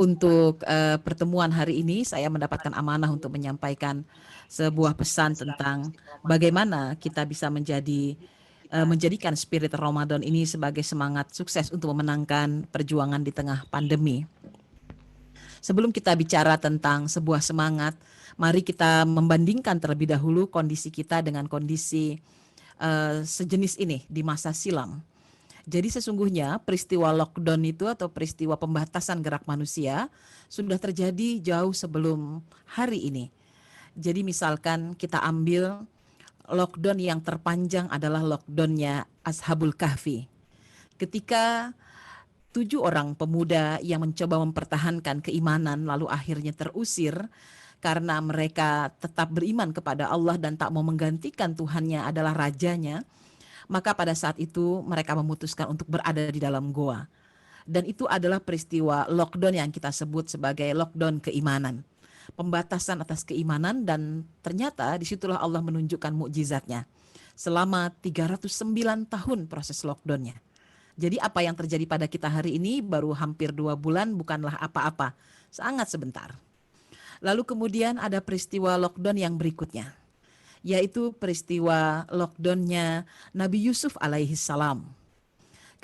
Untuk pertemuan hari ini saya mendapatkan amanah untuk menyampaikan sebuah pesan tentang bagaimana kita bisa menjadikan spirit Ramadan ini sebagai semangat sukses untuk memenangkan perjuangan di tengah pandemi. Sebelum kita bicara tentang sebuah semangat, mari kita membandingkan terlebih dahulu kondisi kita dengan kondisi sejenis ini di masa silam. Jadi sesungguhnya peristiwa lockdown itu atau peristiwa pembatasan gerak manusia sudah terjadi jauh sebelum hari ini. Jadi misalkan kita ambil lockdown yang terpanjang adalah lockdownnya Ashabul Kahfi. Ketika 7 orang pemuda yang mencoba mempertahankan keimanan lalu akhirnya terusir karena mereka tetap beriman kepada Allah dan tak mau menggantikan Tuhannya adalah rajanya, maka pada saat itu mereka memutuskan untuk berada di dalam goa. Dan itu adalah peristiwa lockdown yang kita sebut sebagai lockdown keimanan. Pembatasan atas keimanan, dan ternyata disitulah Allah menunjukkan mukjizatnya. Selama 309 tahun proses lockdownnya. Jadi apa yang terjadi pada kita hari ini baru hampir 2 bulan bukanlah apa-apa. Sangat sebentar. Lalu kemudian ada peristiwa lockdown yang berikutnya, yaitu peristiwa lockdownnya Nabi Yusuf alaihi salam.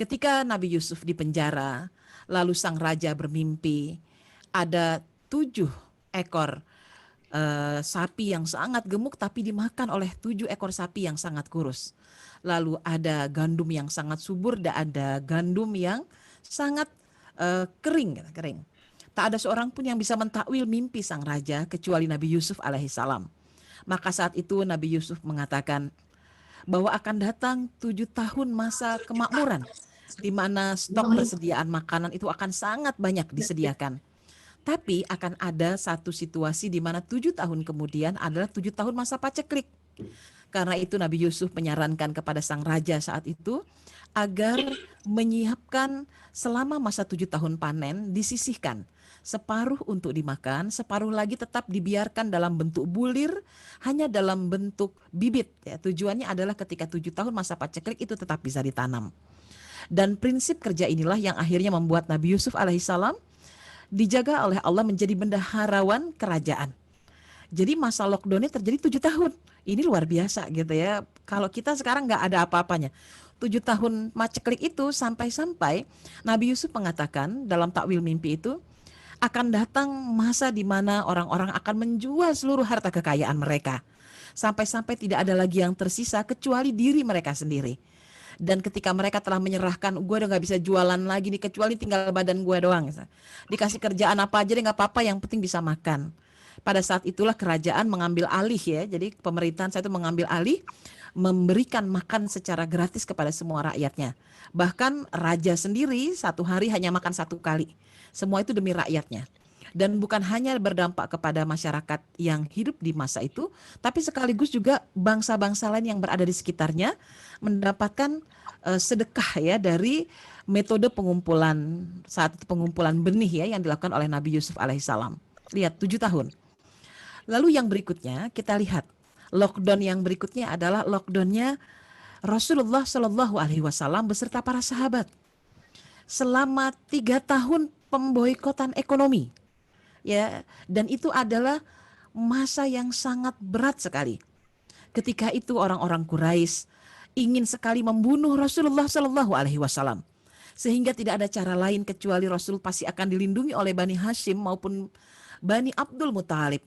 Ketika Nabi Yusuf di penjara, lalu sang raja bermimpi ada 7 ekor sapi yang sangat gemuk tapi dimakan oleh 7 ekor sapi yang sangat kurus. Lalu ada gandum yang sangat subur dan ada gandum yang sangat kering. Tak ada seorang pun yang bisa mentakwil mimpi sang raja kecuali Nabi Yusuf alaihissalam. Maka saat itu Nabi Yusuf mengatakan bahwa akan datang 7 tahun masa kemakmuran, di mana stok persediaan makanan itu akan sangat banyak disediakan. Tapi akan ada satu situasi di mana 7 tahun kemudian adalah 7 tahun masa paceklik. Karena itu Nabi Yusuf menyarankan kepada sang raja saat itu agar menyiapkan selama masa 7 tahun panen disisihkan. Separuh untuk dimakan, separuh lagi tetap dibiarkan dalam bentuk bulir, hanya dalam bentuk bibit. Ya, tujuannya adalah ketika 7 tahun masa paceklik itu tetap bisa ditanam. Dan prinsip kerja inilah yang akhirnya membuat Nabi Yusuf alaihissalam dijaga oleh Allah menjadi bendaharawan kerajaan. Jadi masa lockdownnya terjadi 7 tahun. Ini luar biasa gitu ya. Kalau kita sekarang nggak ada apa-apanya. 7 tahun paceklik itu sampai-sampai Nabi Yusuf mengatakan dalam takwil mimpi itu, akan datang masa di mana orang-orang akan menjual seluruh harta kekayaan mereka. Sampai-sampai tidak ada lagi yang tersisa kecuali diri mereka sendiri. Dan ketika mereka telah menyerahkan, gue udah gak bisa jualan lagi nih kecuali tinggal badan gue doang. Dikasih kerjaan apa aja deh gak apa-apa, yang penting bisa makan. Pada saat itulah kerajaan mengambil alih ya. Jadi pemerintahan saya itu mengambil alih, memberikan makan secara gratis kepada semua rakyatnya. Bahkan raja sendiri 1 hari hanya makan 1 kali. Semua itu demi rakyatnya. Dan bukan hanya berdampak kepada masyarakat yang hidup di masa itu, tapi sekaligus juga bangsa-bangsa lain yang berada di sekitarnya mendapatkan sedekah ya dari metode pengumpulan, saat itu pengumpulan benih ya yang dilakukan oleh Nabi Yusuf alaihissalam. Lihat 7 tahun. Lalu yang berikutnya kita lihat lockdown yang berikutnya adalah lockdownnya Rasulullah Shallallahu Alaihi Wasallam beserta para sahabat selama 3 tahun pemboikotan ekonomi, ya, dan itu adalah masa yang sangat berat sekali. Ketika itu orang-orang Quraisy ingin sekali membunuh Rasulullah Shallallahu Alaihi Wasallam, sehingga tidak ada cara lain kecuali Rasul pasti akan dilindungi oleh Bani Hashim maupun Bani Abdul Muthalib.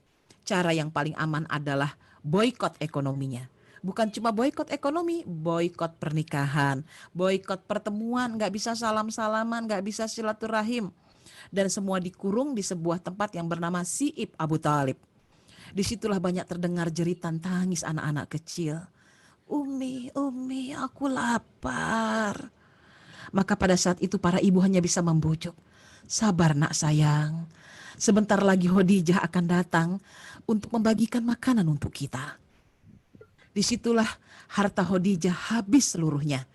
Cara yang paling aman adalah boikot ekonominya. Bukan cuma boikot ekonomi, boikot pernikahan, boikot pertemuan, nggak bisa salam-salaman, nggak bisa silaturahim. Dan semua dikurung di sebuah tempat yang bernama Si'ib Abu Talib. Disitulah banyak terdengar jeritan tangis anak-anak kecil. Umi, Umi, aku lapar. Maka pada saat itu para ibu hanya bisa membujuk. Sabar nak sayang. Sebentar lagi Khadijah akan datang untuk membagikan makanan untuk kita. Disitulah harta Khadijah habis seluruhnya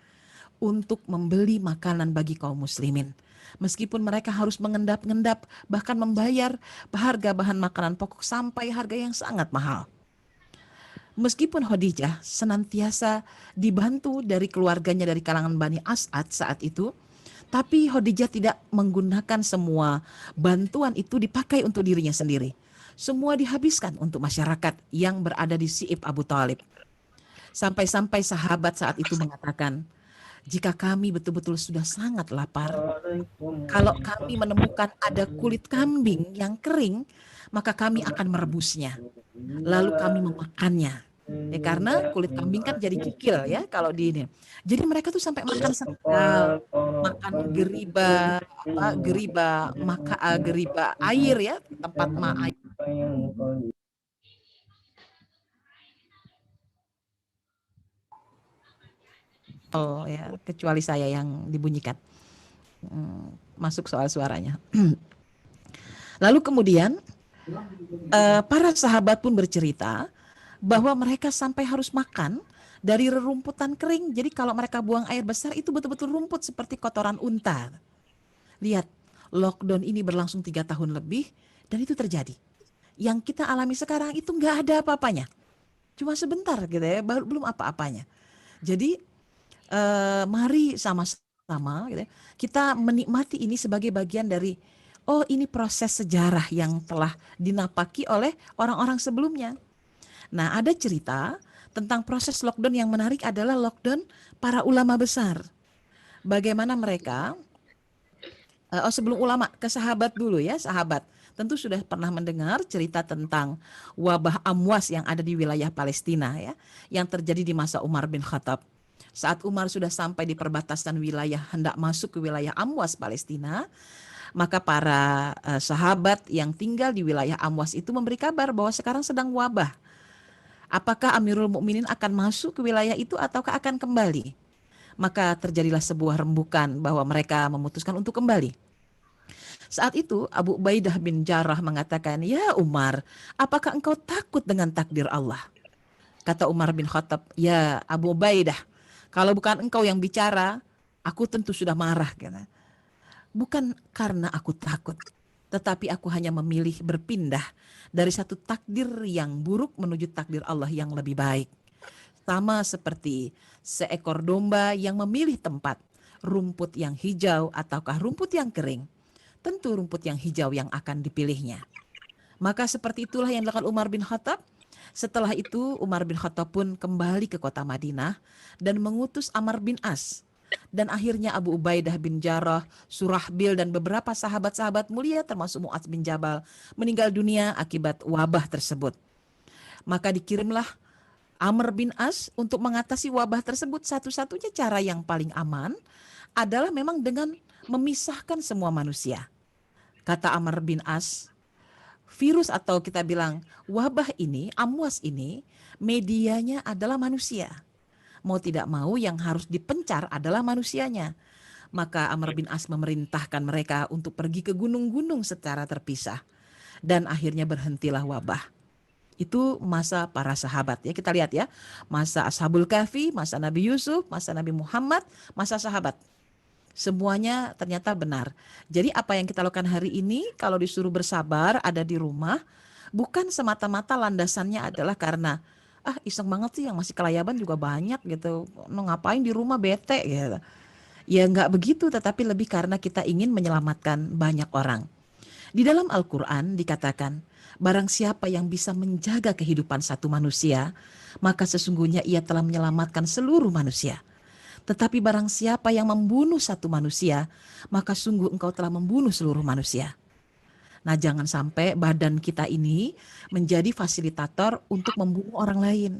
untuk membeli makanan bagi kaum muslimin. Meskipun mereka harus mengendap-endap bahkan membayar harga bahan makanan pokok sampai harga yang sangat mahal. Meskipun Khadijah senantiasa dibantu dari keluarganya dari kalangan Bani As'ad saat itu, Tapi Khadijah tidak menggunakan semua bantuan itu dipakai untuk dirinya sendiri. Semua dihabiskan untuk masyarakat yang berada di Si'ib Abu Talib. Sampai-sampai sahabat saat itu mengatakan, jika kami betul-betul sudah sangat lapar, kalau kami menemukan ada kulit kambing yang kering, maka kami akan merebusnya. Lalu kami memakannya. Ya, karena kulit kambing kan jadi kikil ya kalau di ini. Jadi mereka tuh sampai makan sendal, makan geriba, geriba air ya, tempat air. Oh ya, kecuali saya yang dibunyikan. Masuk soal suaranya. Lalu kemudian para sahabat pun bercerita bahwa mereka sampai harus makan dari rerumputan kering. Jadi kalau mereka buang air besar itu betul-betul rumput seperti kotoran unta. Lihat, lockdown ini berlangsung 3 tahun lebih dan itu terjadi. Yang kita alami sekarang itu nggak ada apa-apanya. Cuma sebentar gitu ya, belum apa-apanya. Jadi mari sama-sama gitu ya, kita menikmati ini sebagai bagian dari ini proses sejarah yang telah dinapaki oleh orang-orang sebelumnya. Nah, ada cerita tentang proses lockdown yang menarik adalah lockdown para ulama besar. Bagaimana mereka sebelum ulama ke sahabat dulu ya, sahabat. Tentu sudah pernah mendengar cerita tentang wabah amwas yang ada di wilayah Palestina ya, yang terjadi di masa Umar bin Khattab. Saat Umar sudah sampai di perbatasan wilayah hendak masuk ke wilayah Amwas Palestina, maka para sahabat yang tinggal di wilayah Amwas itu memberi kabar bahwa sekarang sedang wabah. Apakah Amirul Mukminin akan masuk ke wilayah itu ataukah akan kembali? Maka terjadilah sebuah rembukan bahwa mereka memutuskan untuk kembali. Saat itu Abu Ubaidah bin Jarrah mengatakan, "Ya Umar, apakah engkau takut dengan takdir Allah?" Kata Umar bin Khattab, "Ya Abu Ubaidah, kalau bukan engkau yang bicara, aku tentu sudah marah." Bukan karena aku takut, tetapi aku hanya memilih berpindah dari satu takdir yang buruk menuju takdir Allah yang lebih baik. Sama seperti seekor domba yang memilih tempat, rumput yang hijau ataukah rumput yang kering. Tentu rumput yang hijau yang akan dipilihnya. Maka seperti itulah yang dilakukan Umar bin Khattab. Setelah itu Umar bin Khattab pun kembali ke kota Madinah dan mengutus Amr bin As. Dan akhirnya Abu Ubaidah bin Jarrah, Surahbil dan beberapa sahabat-sahabat mulia termasuk Mu'adz bin Jabal meninggal dunia akibat wabah tersebut. Maka dikirimlah Amr bin As untuk mengatasi wabah tersebut. Satu-satunya cara yang paling aman adalah memang dengan memisahkan semua manusia. Kata Amr bin As, virus atau kita bilang wabah ini, amwas ini, medianya adalah manusia. Mau tidak mau yang harus dipencar adalah manusianya. Maka Amr bin As memerintahkan mereka untuk pergi ke gunung-gunung secara terpisah. Dan akhirnya berhentilah wabah. Itu masa para sahabat ya, kita lihat ya. Masa Ashabul Kahfi, masa Nabi Yusuf, masa Nabi Muhammad, masa sahabat. Semuanya ternyata benar. Jadi apa yang kita lakukan hari ini kalau disuruh bersabar ada di rumah, bukan semata-mata landasannya adalah karena iseng banget sih yang masih kelayaban juga banyak gitu. Ngapain di rumah bete gitu. Ya nggak begitu, tetapi lebih karena kita ingin menyelamatkan banyak orang. Di dalam Al-Quran dikatakan, barang siapa yang bisa menjaga kehidupan satu manusia, maka sesungguhnya ia telah menyelamatkan seluruh manusia. Tetapi barang siapa yang membunuh satu manusia, maka sungguh engkau telah membunuh seluruh manusia. Nah, jangan sampai badan kita ini menjadi fasilitator untuk membunuh orang lain.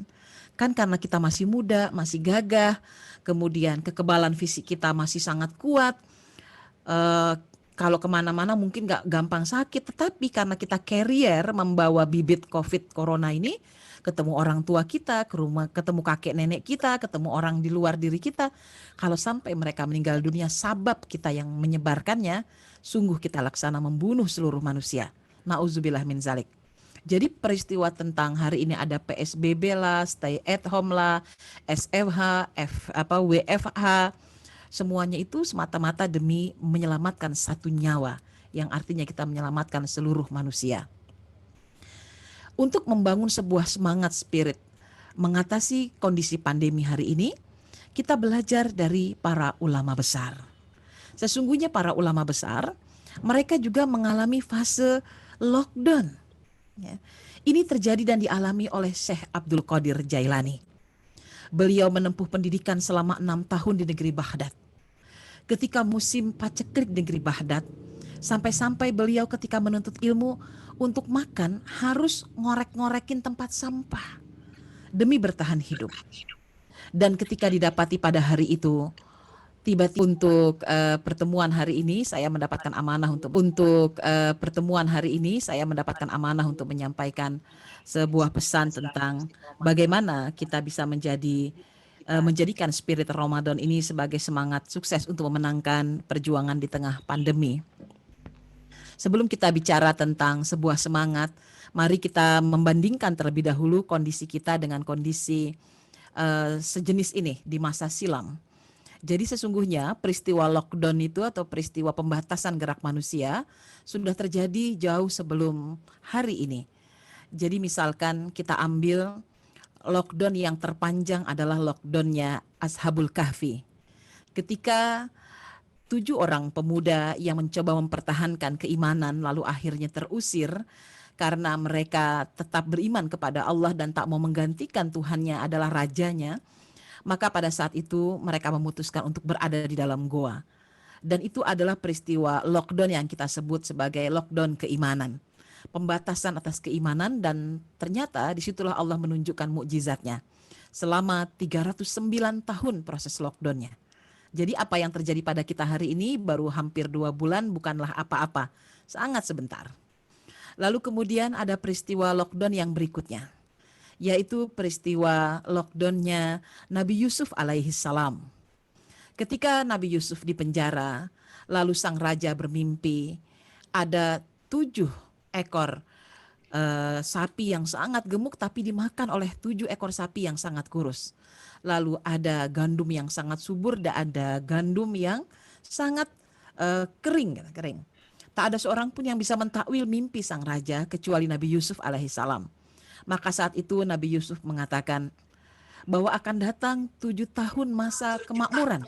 Kan karena kita masih muda, masih gagah, kemudian kekebalan fisik kita masih sangat kuat. Kalau kemana-mana mungkin gak gampang sakit, tetapi karena kita carrier membawa bibit COVID Corona ini, ketemu orang tua kita, ke rumah, ketemu kakek nenek kita, ketemu orang di luar diri kita. Kalau sampai mereka meninggal dunia, sabab kita yang menyebarkannya, sungguh kita laksana membunuh seluruh manusia. Nauzubillah min zalik. Jadi peristiwa tentang hari ini ada PSBB lah, stay at home lah, SFH, WFH, semuanya itu semata-mata demi menyelamatkan satu nyawa, yang artinya kita menyelamatkan seluruh manusia. Untuk membangun sebuah semangat spirit mengatasi kondisi pandemi hari ini, kita belajar dari para ulama besar. Sesungguhnya para ulama besar, mereka juga mengalami fase lockdown. Ya. Ini terjadi dan dialami oleh Syekh Abdul Qadir Jailani. Beliau menempuh pendidikan selama 6 tahun di negeri Baghdad. Ketika musim paceklik di negeri Baghdad, sampai-sampai beliau ketika menuntut ilmu untuk makan harus ngorek-ngorekin tempat sampah demi bertahan hidup. Dan ketika didapati pada hari itu, tiba-tiba untuk pertemuan hari ini saya mendapatkan amanah untuk menyampaikan sebuah pesan tentang bagaimana kita bisa menjadikan spirit Ramadan ini sebagai semangat sukses untuk memenangkan perjuangan di tengah pandemi. Sebelum kita bicara tentang sebuah semangat, mari kita membandingkan terlebih dahulu kondisi kita dengan kondisi sejenis ini di masa silam. Jadi sesungguhnya peristiwa lockdown itu atau peristiwa pembatasan gerak manusia sudah terjadi jauh sebelum hari ini. Jadi misalkan kita ambil lockdown yang terpanjang adalah lockdownnya Ashabul Kahfi. Ketika 7 orang pemuda yang mencoba mempertahankan keimanan lalu akhirnya terusir karena mereka tetap beriman kepada Allah dan tak mau menggantikan Tuhannya adalah rajanya, maka pada saat itu mereka memutuskan untuk berada di dalam goa. Dan itu adalah peristiwa lockdown yang kita sebut sebagai lockdown keimanan. Pembatasan atas keimanan, dan ternyata disitulah Allah menunjukkan mukjizatnya. Selama 309 tahun proses lockdownnya. Jadi apa yang terjadi pada kita hari ini baru hampir 2 bulan bukanlah apa-apa. Sangat sebentar. Lalu kemudian ada peristiwa lockdown yang berikutnya, yaitu peristiwa lockdownnya Nabi Yusuf alaihi salam. Ketika Nabi Yusuf di penjara, lalu sang raja bermimpi ada 7 ekor sapi yang sangat gemuk tapi dimakan oleh 7 ekor sapi yang sangat kurus. Lalu ada gandum yang sangat subur dan ada gandum yang sangat kering. Tak ada seorang pun yang bisa mentakwil mimpi sang raja kecuali Nabi Yusuf alaihissalam. Maka saat itu Nabi Yusuf mengatakan bahwa akan datang 7 tahun masa kemakmuran,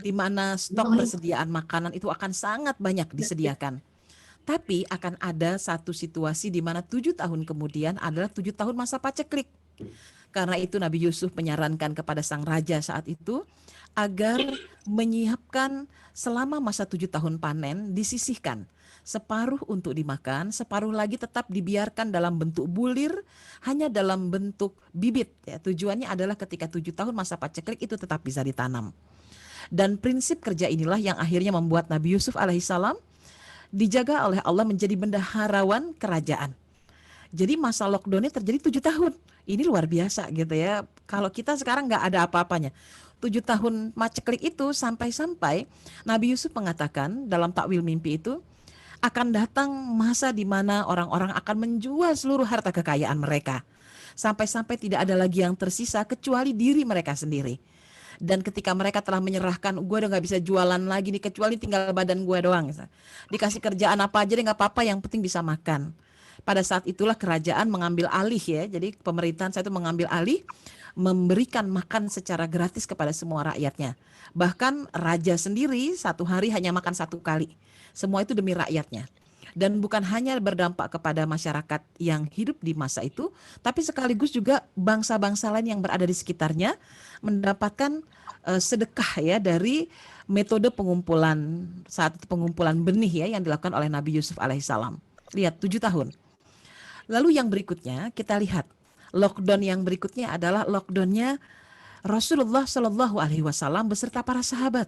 di mana stok persediaan makanan itu akan sangat banyak disediakan. Tapi akan ada satu situasi di mana 7 tahun kemudian adalah 7 tahun masa paceklik. Karena itu Nabi Yusuf menyarankan kepada sang raja saat itu agar menyiapkan selama masa 7 tahun panen disisihkan. Separuh untuk dimakan, separuh lagi tetap dibiarkan dalam bentuk bulir, hanya dalam bentuk bibit. Ya, tujuannya adalah ketika 7 tahun masa paceklik itu tetap bisa ditanam. Dan prinsip kerja inilah yang akhirnya membuat Nabi Yusuf alaihissalam dijaga oleh Allah menjadi bendaharawan kerajaan. Jadi masa lockdownnya terjadi 7 tahun. Ini luar biasa gitu ya. Kalau kita sekarang nggak ada apa-apanya. 7 tahun paceklik itu sampai-sampai Nabi Yusuf mengatakan dalam takwil mimpi itu, akan datang masa di mana orang-orang akan menjual seluruh harta kekayaan mereka. Sampai-sampai tidak ada lagi yang tersisa kecuali diri mereka sendiri. Dan ketika mereka telah menyerahkan, gue udah gak bisa jualan lagi nih kecuali tinggal badan gue doang. Dikasih kerjaan apa aja deh gak apa-apa, yang penting bisa makan. Pada saat itulah kerajaan mengambil alih ya. Jadi pemerintahan saya itu mengambil alih, memberikan makan secara gratis kepada semua rakyatnya. Bahkan raja sendiri 1 hari hanya makan 1 kali. Semua itu demi rakyatnya. Dan bukan hanya berdampak kepada masyarakat yang hidup di masa itu, tapi sekaligus juga bangsa-bangsa lain yang berada di sekitarnya mendapatkan sedekah ya dari metode pengumpulan benih ya yang dilakukan oleh Nabi Yusuf alaihissalam. Lihat 7 tahun. Lalu yang berikutnya kita lihat lockdown yang berikutnya adalah lockdownnya Rasulullah Shallallahu Alaihi Wasallam beserta para sahabat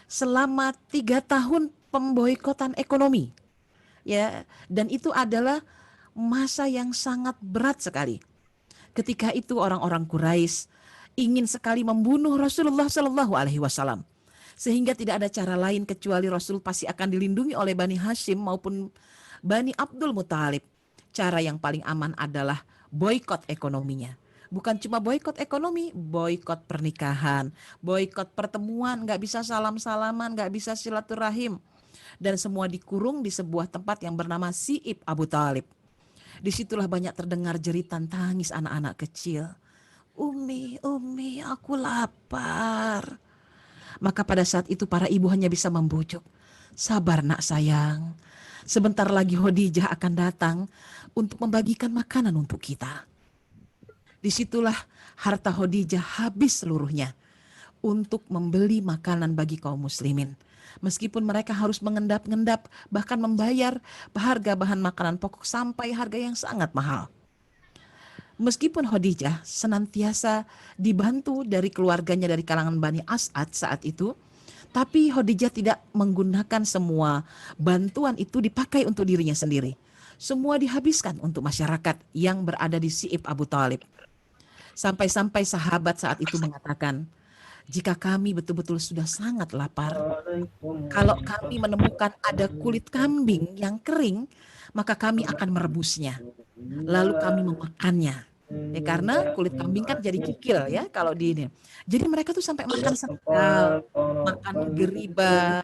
selama 3 tahun pemboikotan ekonomi. Ya, dan itu adalah masa yang sangat berat sekali. Ketika itu orang-orang Quraisy ingin sekali membunuh Rasulullah Shallallahu Alaihi Wasallam, sehingga tidak ada cara lain kecuali Rasul pasti akan dilindungi oleh Bani Hashim maupun Bani Abdul Muthalib. Cara yang paling aman adalah boikot ekonominya. Bukan cuma boikot ekonomi, boikot pernikahan, boikot pertemuan, nggak bisa salam-salaman, nggak bisa silaturahim. Dan semua dikurung di sebuah tempat yang bernama Si'ib Abu Talib. Disitulah banyak terdengar jeritan tangis anak-anak kecil. Umi, aku lapar. Maka pada saat itu para ibu hanya bisa membujuk. Sabar nak sayang. Sebentar lagi Khadijah akan datang untuk membagikan makanan untuk kita. Disitulah harta Khadijah habis seluruhnya untuk membeli makanan bagi kaum muslimin. Meskipun mereka harus mengendap-endap, bahkan membayar harga bahan makanan pokok sampai harga yang sangat mahal. Meskipun Khadijah senantiasa dibantu dari keluarganya dari kalangan Bani As'ad saat itu, tapi Khadijah tidak menggunakan semua bantuan itu dipakai untuk dirinya sendiri. Semua dihabiskan untuk masyarakat yang berada di Si'ib Abu Thalib. Sampai-sampai sahabat saat itu mengatakan, jika kami betul-betul sudah sangat lapar, kalau kami menemukan ada kulit kambing yang kering, maka kami akan merebusnya. Lalu kami memakannya. Ya, karena kulit kambing kan jadi kikil ya kalau di ini. Jadi mereka tuh sampai makan sendal, makan geriba,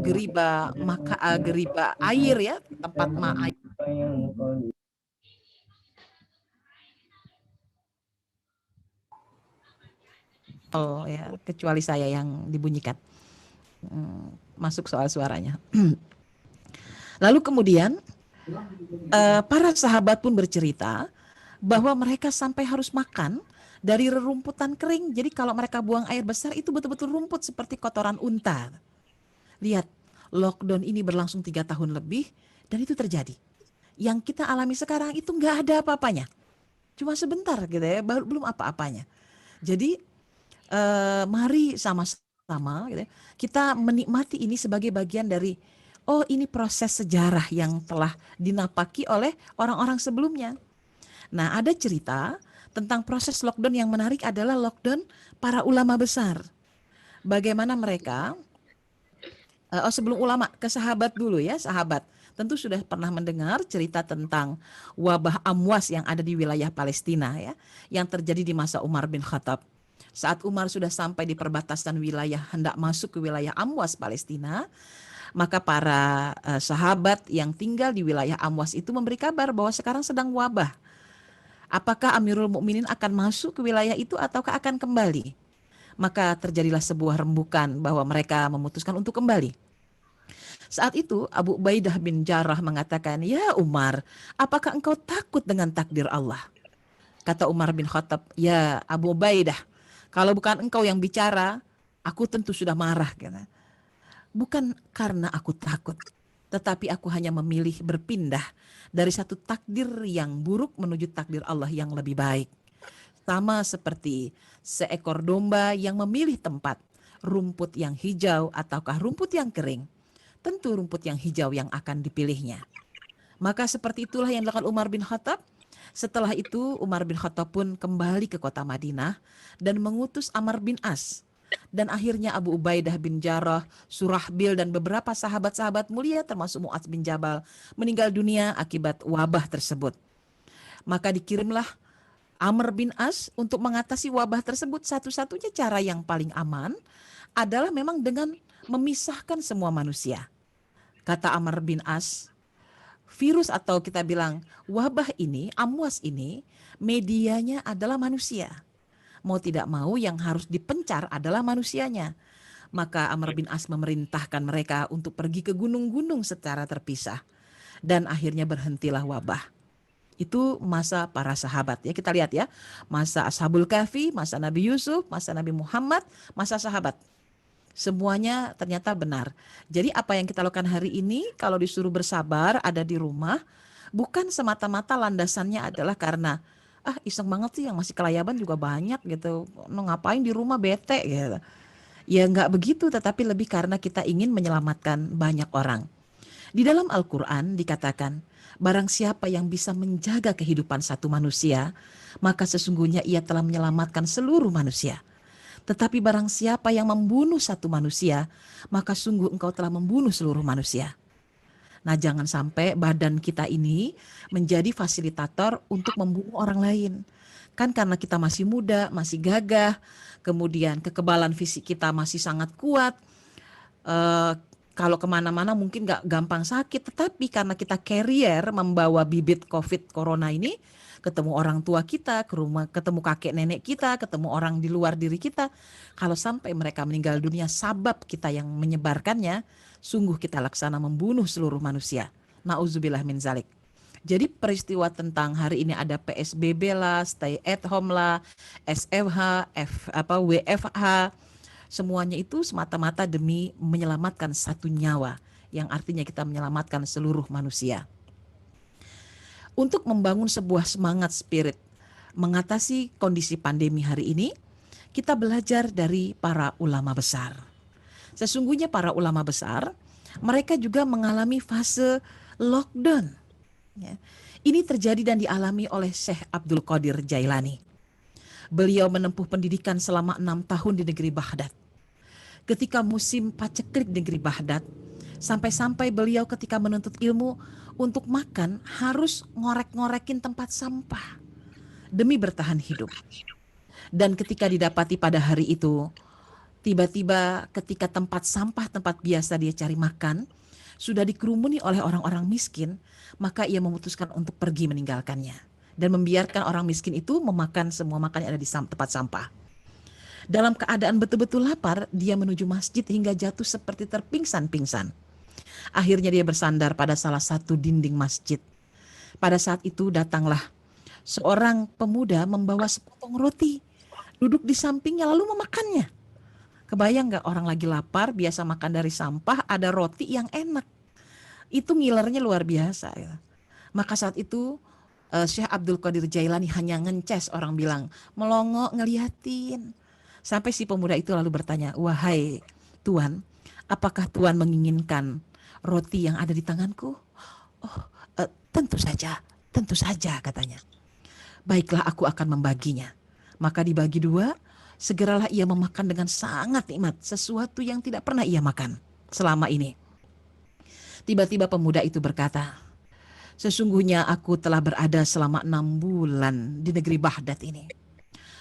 geriba air ya, tempat air. Oh ya, kecuali saya yang dibunyikan. Masuk soal suaranya. Lalu kemudian para sahabat pun bercerita bahwa mereka sampai harus makan dari rerumputan kering. Jadi kalau mereka buang air besar itu betul-betul rumput seperti kotoran unta. Lihat, lockdown ini berlangsung 3 tahun lebih dan itu terjadi. Yang kita alami sekarang itu nggak ada apa-apanya. Cuma sebentar gitu ya, belum apa-apanya. Jadi mari sama-sama gitu ya, kita menikmati ini sebagai bagian dari ini proses sejarah yang telah dinapaki oleh orang-orang sebelumnya. Nah, ada cerita tentang proses lockdown yang menarik adalah lockdown para ulama besar. Bagaimana mereka, sebelum ulama, ke sahabat dulu ya, sahabat. Tentu sudah pernah mendengar cerita tentang wabah Amwas yang ada di wilayah Palestina ya, yang terjadi di masa Umar bin Khattab. Saat Umar sudah sampai di perbatasan wilayah hendak masuk ke wilayah Amwas Palestina, maka para sahabat yang tinggal di wilayah Amwas itu memberi kabar bahwa sekarang sedang wabah. Apakah Amirul Mukminin akan masuk ke wilayah itu ataukah akan kembali? Maka terjadilah sebuah rembukan bahwa mereka memutuskan untuk kembali. Saat itu Abu Ubaidah bin Jarrah mengatakan, "Ya Umar, apakah engkau takut dengan takdir Allah?" Kata Umar bin Khattab, "Ya Abu Ubaidah, kalau bukan engkau yang bicara, aku tentu sudah marah." Bukan karena aku takut, tetapi aku hanya memilih berpindah dari satu takdir yang buruk menuju takdir Allah yang lebih baik. Sama seperti seekor domba yang memilih tempat, rumput yang hijau ataukah rumput yang kering. Tentu rumput yang hijau yang akan dipilihnya. Maka seperti itulah yang dilakukan Umar bin Khattab. Setelah itu Umar bin Khattab pun kembali ke kota Madinah dan mengutus Amr bin As. Dan akhirnya Abu Ubaidah bin Jarrah, Surahbil dan beberapa sahabat-sahabat mulia termasuk Mu'adz bin Jabal meninggal dunia akibat wabah tersebut. Maka dikirimlah Amr bin As untuk mengatasi wabah tersebut. Satu-satunya cara yang paling aman adalah memang dengan memisahkan semua manusia. Kata Amr bin As, virus atau kita bilang wabah ini, Amwas ini, medianya adalah manusia. Mau tidak mau yang harus dipencar adalah manusianya. Maka Amr bin As memerintahkan mereka untuk pergi ke gunung-gunung secara terpisah. Dan akhirnya berhentilah wabah. Itu masa para sahabat ya, kita lihat ya. Masa Ashabul Kahfi, masa Nabi Yusuf, masa Nabi Muhammad, masa sahabat. Semuanya ternyata benar. Jadi apa yang kita lakukan hari ini kalau disuruh bersabar ada di rumah, bukan semata-mata landasannya adalah karena iseng banget sih yang masih kelayaban juga banyak gitu. Ngapain di rumah bete gitu. Ya nggak begitu, tetapi lebih karena kita ingin menyelamatkan banyak orang. Di dalam Al-Quran dikatakan, barang siapa yang bisa menjaga kehidupan satu manusia, maka sesungguhnya ia telah menyelamatkan seluruh manusia. Tetapi barang siapa yang membunuh satu manusia, maka sungguh engkau telah membunuh seluruh manusia. Nah, jangan sampai badan kita ini menjadi fasilitator untuk membunuh orang lain. Kan karena kita masih muda, masih gagah, kemudian kekebalan fisik kita masih sangat kuat. Kalau kemana-mana mungkin gak gampang sakit, tetapi karena kita carrier membawa bibit COVID corona ini, ketemu orang tua kita, ke rumah, ketemu kakek nenek kita, ketemu orang di luar diri kita. Kalau sampai mereka meninggal dunia sabab kita yang menyebarkannya, sungguh kita laksana membunuh seluruh manusia. Nauzubillah min zalik. Jadi peristiwa tentang hari ini ada PSBB lah, stay at home lah, SFH, WFH, semuanya itu semata-mata demi menyelamatkan satu nyawa, yang artinya kita menyelamatkan seluruh manusia. Untuk membangun sebuah semangat spirit mengatasi kondisi pandemi hari ini, kita belajar dari para ulama besar. Sesungguhnya para ulama besar, mereka juga mengalami fase lockdown. Ya. Ini terjadi dan dialami oleh Syekh Abdul Qadir Jailani. Beliau menempuh pendidikan selama 6 tahun di negeri Baghdad. Ketika musim paceklik di negeri Baghdad, sampai-sampai beliau ketika menuntut ilmu untuk makan harus ngorek-ngorekin tempat sampah demi bertahan hidup. Dan ketika didapati pada hari itu, tiba-tiba ketika tempat sampah, tempat biasa dia cari makan, sudah dikerumuni oleh orang-orang miskin, maka ia memutuskan untuk pergi meninggalkannya dan membiarkan orang miskin itu memakan semua makanan yang ada di tempat sampah. Dalam keadaan betul-betul lapar, dia menuju masjid hingga jatuh seperti terpingsan-pingsan. Akhirnya dia bersandar pada salah satu dinding masjid. Pada saat itu datanglah seorang pemuda membawa sepotong roti, duduk di sampingnya lalu memakannya. Kebayang gak orang lagi lapar, biasa makan dari sampah, ada roti yang enak. Itu ngilernya luar biasa ya. Maka saat itu Syekh Abdul Qadir Jailani hanya ngences, orang bilang, melongo ngeliatin. Sampai si pemuda itu lalu bertanya, wahai Tuan, apakah Tuan menginginkan roti yang ada di tanganku? Oh, tentu saja katanya. Baiklah, aku akan membaginya. Maka dibagi dua, segeralah ia memakan dengan sangat nikmat sesuatu yang tidak pernah ia makan selama ini. Tiba-tiba pemuda itu berkata, sesungguhnya aku telah berada selama 6 bulan di negeri Baghdad ini.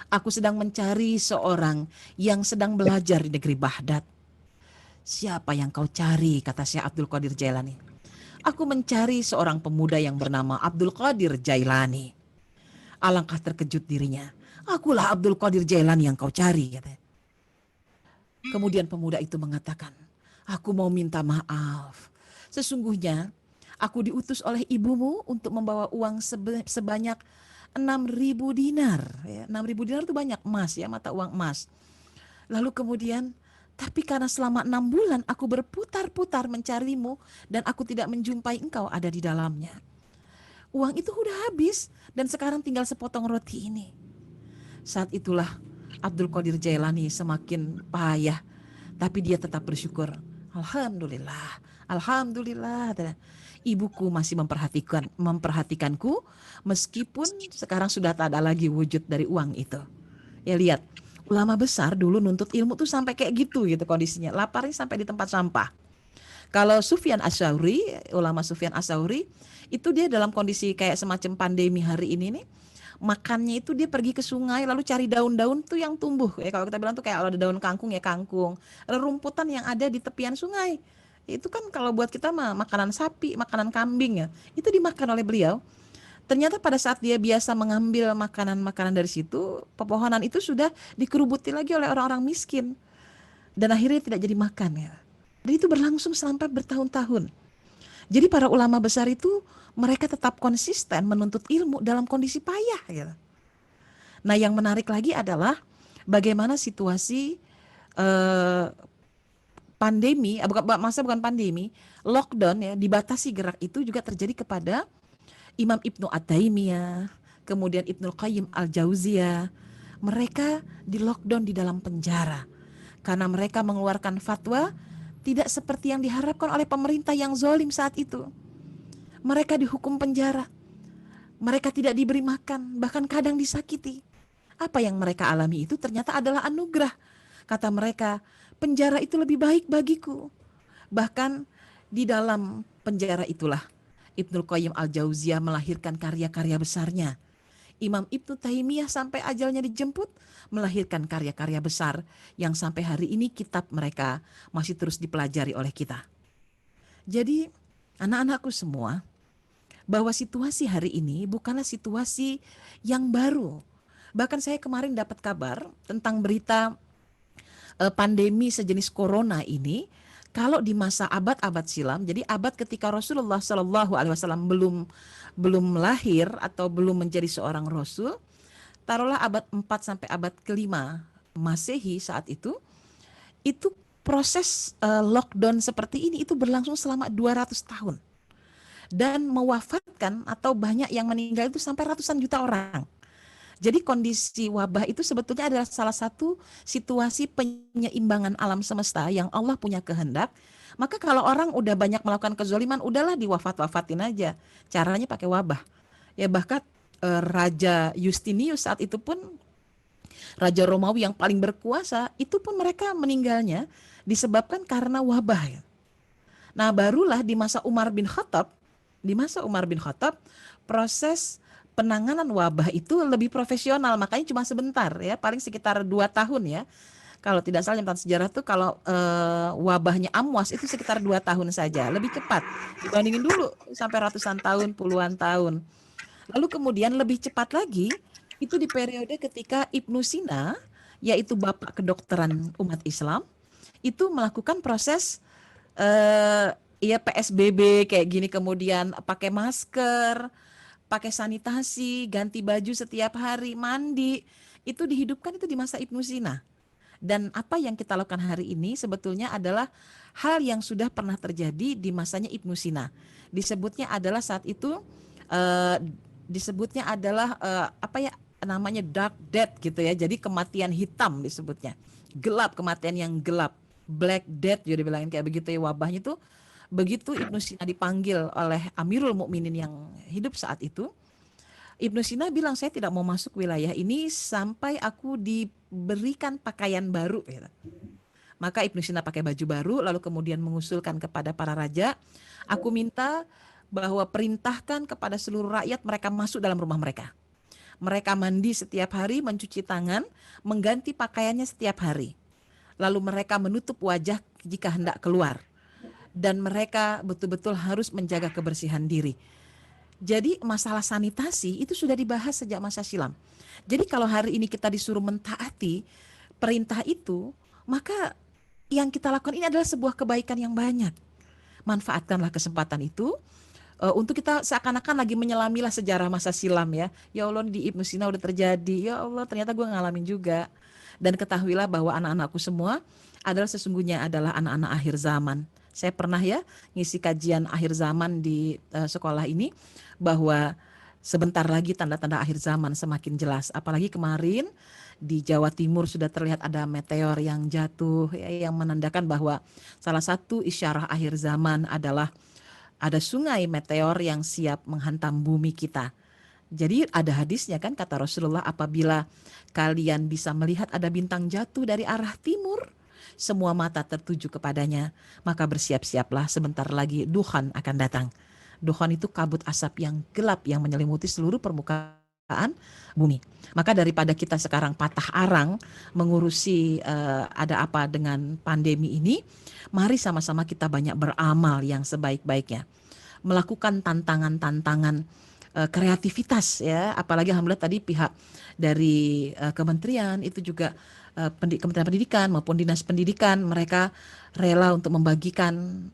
Aku sedang mencari seorang yang sedang belajar di negeri Baghdad. Siapa yang kau cari? Kata Syekh Abdul Qadir Jailani. Aku mencari seorang pemuda yang bernama Abdul Qadir Jailani. Alangkah terkejut dirinya. Akulah Abdul Qadir Jailani yang kau cari, katanya. Kemudian pemuda itu mengatakan, aku mau minta maaf. Sesungguhnya aku diutus oleh ibumu untuk membawa uang sebanyak 6.000 dinar. Ya, 6.000 dinar itu banyak emas ya, mata uang emas. Lalu kemudian, tapi karena selama 6 bulan aku berputar-putar mencarimu dan aku tidak menjumpai engkau ada di dalamnya. Uang itu udah habis dan sekarang tinggal sepotong roti ini. Saat itulah Abdul Qadir Jailani semakin payah, tapi dia tetap bersyukur. Alhamdulillah, alhamdulillah. Ibuku masih memperhatikanku meskipun sekarang sudah tak ada lagi wujud dari uang itu. Ya lihat, ulama besar dulu nuntut ilmu tuh sampai kayak gitu kondisinya. Laparnya sampai di tempat sampah. Kalau Sufyan Ats-Tsauri, ulama Sufyan Ats-Tsauri, itu dia dalam kondisi kayak semacam pandemi hari ini nih, makannya itu dia pergi ke sungai lalu cari daun-daun tuh yang tumbuh. Ya kalau kita bilang tuh kayak kalau ada daun kangkung ya kangkung, rumputan yang ada di tepian sungai. Itu kan kalau buat kita mah makanan sapi, makanan kambing ya. Itu dimakan oleh beliau. Ternyata pada saat dia biasa mengambil makanan-makanan dari situ, pepohonan itu sudah dikerubuti lagi oleh orang-orang miskin. Dan akhirnya tidak jadi makan ya. Dan itu berlangsung sampai bertahun-tahun. Jadi para ulama besar itu mereka tetap konsisten menuntut ilmu dalam kondisi payah gitu. Nah yang menarik lagi adalah bagaimana situasi pandemi, bukan pandemi, lockdown ya, dibatasi gerak itu juga terjadi kepada Imam Ibnu At-Taimiyah, kemudian Ibnul Qayyim Al-Jauziyah. Mereka di lockdown di dalam penjara karena mereka mengeluarkan fatwa tidak seperti yang diharapkan oleh pemerintah yang zalim saat itu. Mereka dihukum penjara. Mereka tidak diberi makan, bahkan kadang disakiti. Apa yang mereka alami itu ternyata adalah anugerah. Kata mereka, penjara itu lebih baik bagiku. Bahkan di dalam penjara itulah Ibnul Qayyim Al-Jauziyah melahirkan karya-karya besarnya. Imam Ibnu Taimiyah sampai ajalnya dijemput melahirkan karya-karya besar yang sampai hari ini kitab mereka masih terus dipelajari oleh kita. Jadi anak-anakku semua, bahwa situasi hari ini bukanlah situasi yang baru. Bahkan saya kemarin dapat kabar tentang berita pandemi sejenis corona ini, kalau di masa abad-abad silam, jadi abad ketika Rasulullah Shallallahu Alaihi Wasallam belum lahir atau belum menjadi seorang rasul, taruhlah abad 4 sampai abad kelima Masehi saat itu proses lockdown seperti ini itu berlangsung selama 200 tahun dan mewafatkan atau banyak yang meninggal itu sampai ratusan juta orang. Jadi kondisi wabah itu sebetulnya adalah salah satu situasi penyeimbangan alam semesta yang Allah punya kehendak. Maka kalau orang udah banyak melakukan kezoliman, udahlah diwafat-wafatin aja. Caranya pakai wabah. Ya bahkan Raja Justinius saat itu pun, Raja Romawi yang paling berkuasa, itu pun mereka meninggalnya disebabkan karena wabah. Ya. Nah barulah di masa Umar bin Khattab, proses penanganan wabah itu lebih profesional, makanya cuma sebentar ya, paling sekitar 2 tahun ya. Kalau tidak salah catatan sejarah tuh kalau wabahnya Amwas itu sekitar 2 tahun saja, lebih cepat dibandingin dulu sampai ratusan tahun, puluhan tahun. Lalu kemudian lebih cepat lagi itu di periode ketika Ibnu Sina, yaitu bapak kedokteran umat Islam, itu melakukan proses ya PSBB kayak gini, kemudian pakai masker, pakai sanitasi, ganti baju setiap hari, mandi, itu dihidupkan itu di masa Ibnu Sina. Dan apa yang kita lakukan hari ini sebetulnya adalah hal yang sudah pernah terjadi di masanya Ibnu Sina. Disebutnya adalah saat itu eh, disebutnya adalah apa ya namanya dark death gitu ya. Jadi kematian hitam disebutnya. Gelap, kematian yang gelap. Black death juga dibilangin kayak begitu ya, wabahnya tuh. Begitu Ibnu Sina dipanggil oleh Amirul Mukminin yang hidup saat itu, Ibnu Sina bilang saya tidak mau masuk wilayah ini sampai aku diberikan pakaian baru. Gitu. Maka Ibnu Sina pakai baju baru, lalu kemudian mengusulkan kepada para raja, aku minta bahwa perintahkan kepada seluruh rakyat mereka masuk dalam rumah mereka. Mereka mandi setiap hari, mencuci tangan, mengganti pakaiannya setiap hari. Lalu mereka menutup wajah jika hendak keluar. Dan mereka betul-betul harus menjaga kebersihan diri. Jadi masalah sanitasi itu sudah dibahas sejak masa silam. Jadi kalau hari ini kita disuruh mentaati perintah itu, maka yang kita lakukan ini adalah sebuah kebaikan yang banyak. Manfaatkanlah kesempatan itu untuk kita seakan-akan lagi menyelamilah sejarah masa silam ya. Ya Allah, di Ibnu Sina udah terjadi. Ya Allah, ternyata gue ngalamin juga. Dan ketahuilah bahwa anak-anakku semua adalah sesungguhnya adalah anak-anak akhir zaman. Saya pernah ya ngisi kajian akhir zaman di sekolah ini, bahwa sebentar lagi tanda-tanda akhir zaman semakin jelas. Apalagi kemarin di Jawa Timur sudah terlihat ada meteor yang jatuh ya, yang menandakan bahwa salah satu isyarah akhir zaman adalah ada sungai meteor yang siap menghantam bumi kita. Jadi ada hadisnya kan, kata Rasulullah, apabila kalian bisa melihat ada bintang jatuh dari arah timur, semua mata tertuju kepadanya, maka bersiap-siaplah sebentar lagi Duhan akan datang. Duhan itu kabut asap yang gelap yang menyelimuti seluruh permukaan bumi. Maka daripada kita sekarang patah arang mengurusi ada apa dengan pandemi ini, mari sama-sama kita banyak beramal yang sebaik-baiknya. Melakukan tantangan-tantangan kreativitas ya, apalagi alhamdulillah tadi pihak dari kementerian itu juga Kementerian Pendidikan maupun Dinas Pendidikan, mereka rela untuk membagikan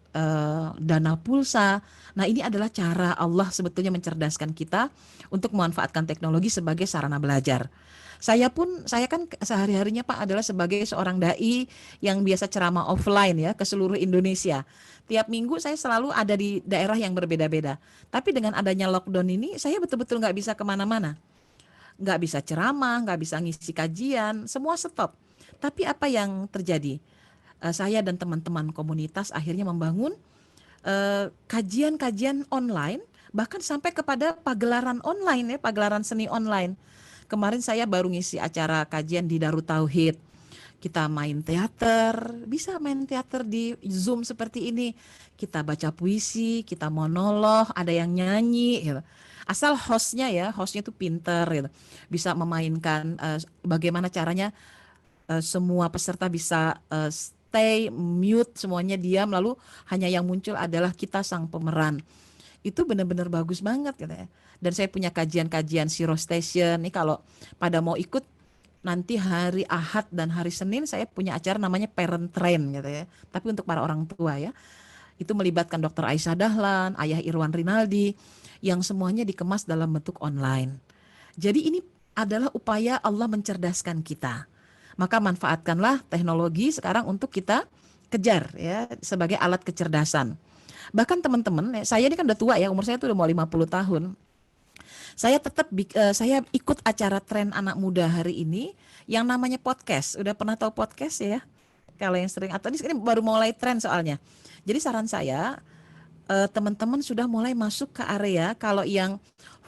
dana pulsa. Nah ini adalah cara Allah sebetulnya mencerdaskan kita untuk memanfaatkan teknologi sebagai sarana belajar. Saya kan sehari-harinya Pak adalah sebagai seorang dai yang biasa ceramah offline ya ke seluruh Indonesia. Tiap minggu saya selalu ada di daerah yang berbeda-beda. Tapi dengan adanya lockdown ini saya betul-betul nggak bisa kemana-mana. Nggak bisa ceramah, nggak bisa ngisi kajian, semua stop. Tapi apa yang terjadi? Saya dan teman-teman komunitas akhirnya membangun kajian-kajian online, bahkan sampai kepada pagelaran online ya, pagelaran seni online. Kemarin saya baru ngisi acara kajian di Darut Tauhid. Kita main teater, bisa main teater di Zoom seperti ini. Kita baca puisi, kita monolog, ada yang nyanyi gitu. Asal hostnya tuh pinter gitu. Bisa memainkan bagaimana caranya semua peserta bisa stay mute, semuanya diam, lalu hanya yang muncul adalah kita sang pemeran. Itu benar-benar bagus banget gitu ya. Dan saya punya kajian-kajian Zero Station. Nih kalau pada mau ikut nanti hari Ahad dan hari Senin saya punya acara namanya Parent Train gitu ya. Tapi untuk para orang tua ya. Itu melibatkan Dr. Aisyah Dahlan, Ayah Irwan Rinaldi yang semuanya dikemas dalam bentuk online. Jadi ini adalah upaya Allah mencerdaskan kita. Maka manfaatkanlah teknologi sekarang untuk kita kejar ya sebagai alat kecerdasan. Bahkan teman-teman, saya ini kan udah tua ya, umur saya tuh udah mau 50 tahun. Saya ikut acara tren anak muda hari ini yang namanya podcast. Udah pernah tahu podcast ya? Kalau yang sering atau ini baru mulai tren soalnya. Jadi saran saya teman-teman sudah mulai masuk ke area kalau yang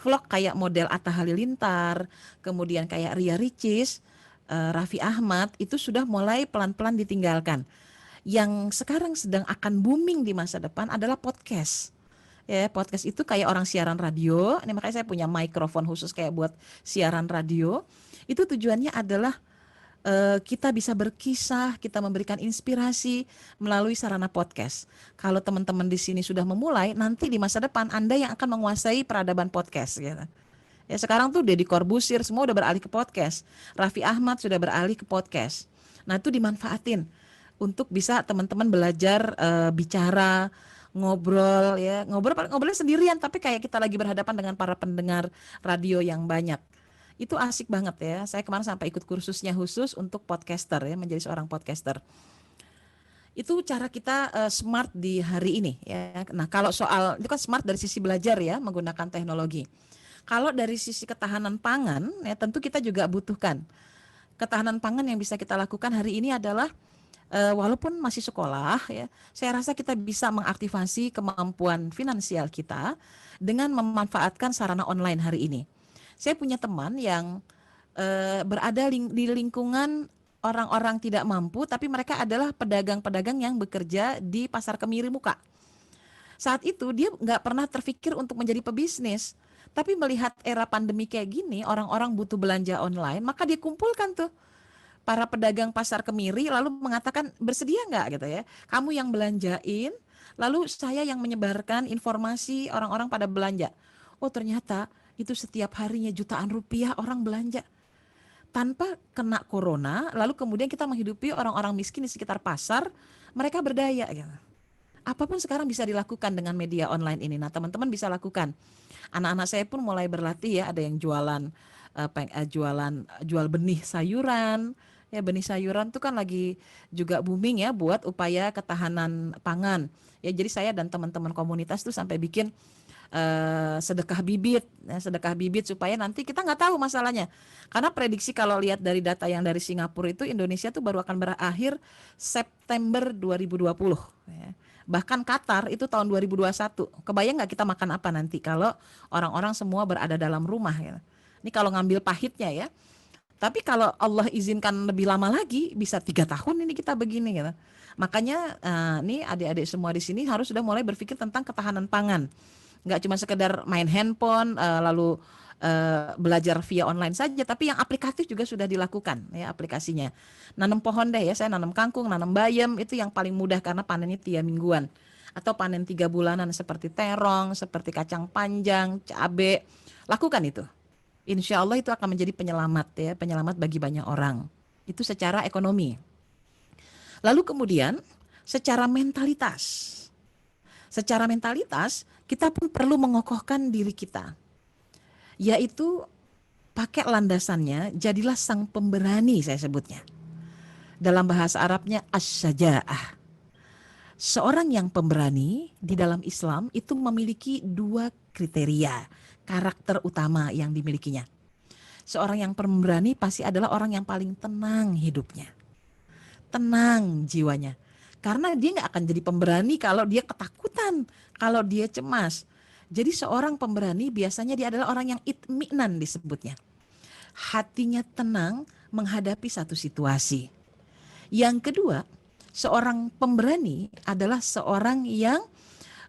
vlog kayak model Atta Halilintar, kemudian kayak Ria Ricis, Raffi Ahmad itu sudah mulai pelan-pelan ditinggalkan. Yang sekarang sedang akan booming di masa depan adalah podcast. Ya, podcast itu kayak orang siaran radio. Ini makanya saya punya mikrofon khusus kayak buat siaran radio. Itu tujuannya adalah kita bisa berkisah, kita memberikan inspirasi melalui sarana podcast. Kalau teman-teman di sini sudah memulai, nanti di masa depan Anda yang akan menguasai peradaban podcast gitu. Ya sekarang tuh Deddy Corbuzier semua udah beralih ke podcast. Raffi Ahmad sudah beralih ke podcast. Nah, itu dimanfaatin untuk bisa teman-teman belajar bicara, ngobrol ya, ngobrolnya sendirian tapi kayak kita lagi berhadapan dengan para pendengar radio yang banyak. Itu asik banget ya. Saya kemarin sampai ikut kursusnya khusus untuk podcaster ya, menjadi seorang podcaster. Itu cara kita smart di hari ini ya. Nah, kalau soal itu kan smart dari sisi belajar ya, menggunakan teknologi. Kalau dari sisi ketahanan pangan ya tentu kita juga butuhkan. Ketahanan pangan yang bisa kita lakukan hari ini adalah walaupun masih sekolah ya, saya rasa kita bisa mengaktifasi kemampuan finansial kita dengan memanfaatkan sarana online hari ini. Saya punya teman yang berada di lingkungan orang-orang tidak mampu, tapi mereka adalah pedagang-pedagang yang bekerja di pasar kemiri muka. Saat itu dia nggak pernah terfikir untuk menjadi pebisnis, tapi melihat era pandemi kayak gini, orang-orang butuh belanja online, maka dia kumpulkan tuh para pedagang pasar kemiri, lalu mengatakan bersedia nggak gitu ya, kamu yang belanjain, lalu saya yang menyebarkan informasi orang-orang pada belanja. Oh ternyata itu setiap harinya jutaan rupiah orang belanja tanpa kena corona, lalu kemudian kita menghidupi orang-orang miskin di sekitar pasar, mereka berdaya gitu. Apapun sekarang bisa dilakukan dengan media online ini. Nah, teman-teman bisa lakukan. Anak-anak saya pun mulai berlatih ya, ada yang jual benih sayuran. Ya, benih sayuran itu kan lagi juga booming ya buat upaya ketahanan pangan. Ya, jadi saya dan teman-teman komunitas tuh sampai bikin sedekah bibit supaya nanti kita nggak tahu masalahnya. Karena prediksi kalau lihat dari data yang dari Singapura itu Indonesia tuh baru akan berakhir September 2020 ya. Bahkan Qatar itu tahun 2021. Kebayang nggak kita makan apa nanti kalau orang-orang semua berada dalam rumah ya. Ini kalau ngambil pahitnya ya. Tapi kalau Allah izinkan lebih lama lagi bisa 3 tahun ini kita begini gitu. Makanya nih adik-adik semua di sini harus sudah mulai berpikir tentang ketahanan pangan. Nggak cuma sekedar main handphone lalu belajar via online saja, tapi yang aplikatif juga sudah dilakukan ya aplikasinya. Nanam pohon deh ya, saya nanam kangkung, nanam bayam itu yang paling mudah karena panennya 3 mingguan. Atau panen 3 bulanan seperti terong, seperti kacang panjang, cabe. Lakukan itu. Insya Allah itu akan menjadi penyelamat ya, penyelamat bagi banyak orang. Itu secara ekonomi. Lalu kemudian secara mentalitas. Secara mentalitas kita pun perlu mengokohkan diri kita. Yaitu pakai landasannya jadilah sang pemberani saya sebutnya. Dalam bahasa Arabnya as-syaja'ah. Seorang yang pemberani di dalam Islam itu memiliki 2 kriteria karakter utama yang dimilikinya. Seorang yang pemberani pasti adalah orang yang paling tenang hidupnya. Tenang jiwanya. Karena dia nggak akan jadi pemberani kalau dia ketakutan, kalau dia cemas. Jadi seorang pemberani biasanya dia adalah orang yang itminan disebutnya. Hatinya tenang menghadapi satu situasi. Yang kedua, seorang pemberani adalah seorang yang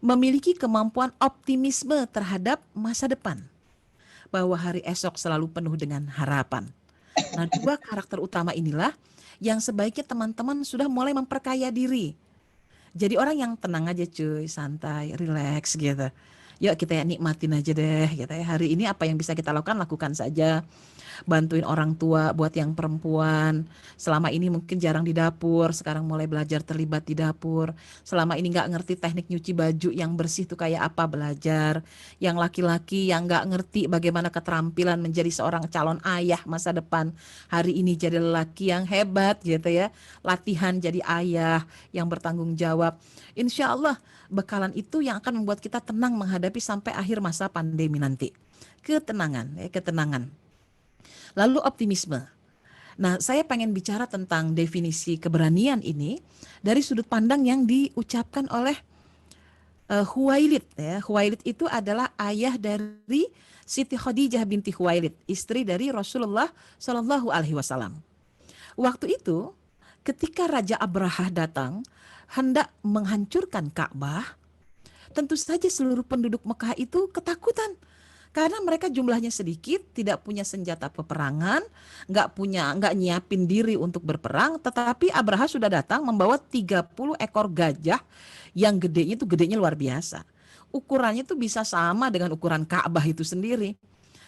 memiliki kemampuan optimisme terhadap masa depan. Bahwa hari esok selalu penuh dengan harapan. Nah, 2 karakter utama inilah yang sebaiknya teman-teman sudah mulai memperkaya diri. Jadi orang yang tenang aja cuy, santai, relax gitu. Yuk kita ya nikmatin aja deh gitu ya. Hari ini apa yang bisa kita lakukan, lakukan saja. Bantuin orang tua buat yang perempuan. Selama ini mungkin jarang di dapur, sekarang mulai belajar terlibat di dapur. Selama ini nggak ngerti teknik nyuci baju yang bersih itu kayak apa, belajar. Yang laki-laki yang nggak ngerti bagaimana keterampilan menjadi seorang calon ayah masa depan, hari ini jadi lelaki yang hebat gitu ya. Latihan jadi ayah yang bertanggung jawab. Insya Allah bekalan itu yang akan membuat kita tenang menghadapi sampai akhir masa pandemi nanti. Ketenangan ya, ketenangan. Lalu optimisme. Nah, saya pengen bicara tentang definisi keberanian ini dari sudut pandang yang diucapkan oleh Khuwailid ya. Khuwailid itu adalah ayah dari Siti Khadijah binti Khuwailid, istri dari Rasulullah Shallallahu alaihi wasallam. Waktu itu, ketika Raja Abrahah datang hendak menghancurkan Ka'bah, tentu saja seluruh penduduk Mekah itu ketakutan. Karena mereka jumlahnya sedikit, tidak punya senjata peperangan, nggak nyiapin diri untuk berperang, tetapi Abraha sudah datang membawa 30 ekor gajah yang gedenya luar biasa. Ukurannya tuh bisa sama dengan ukuran Ka'bah itu sendiri.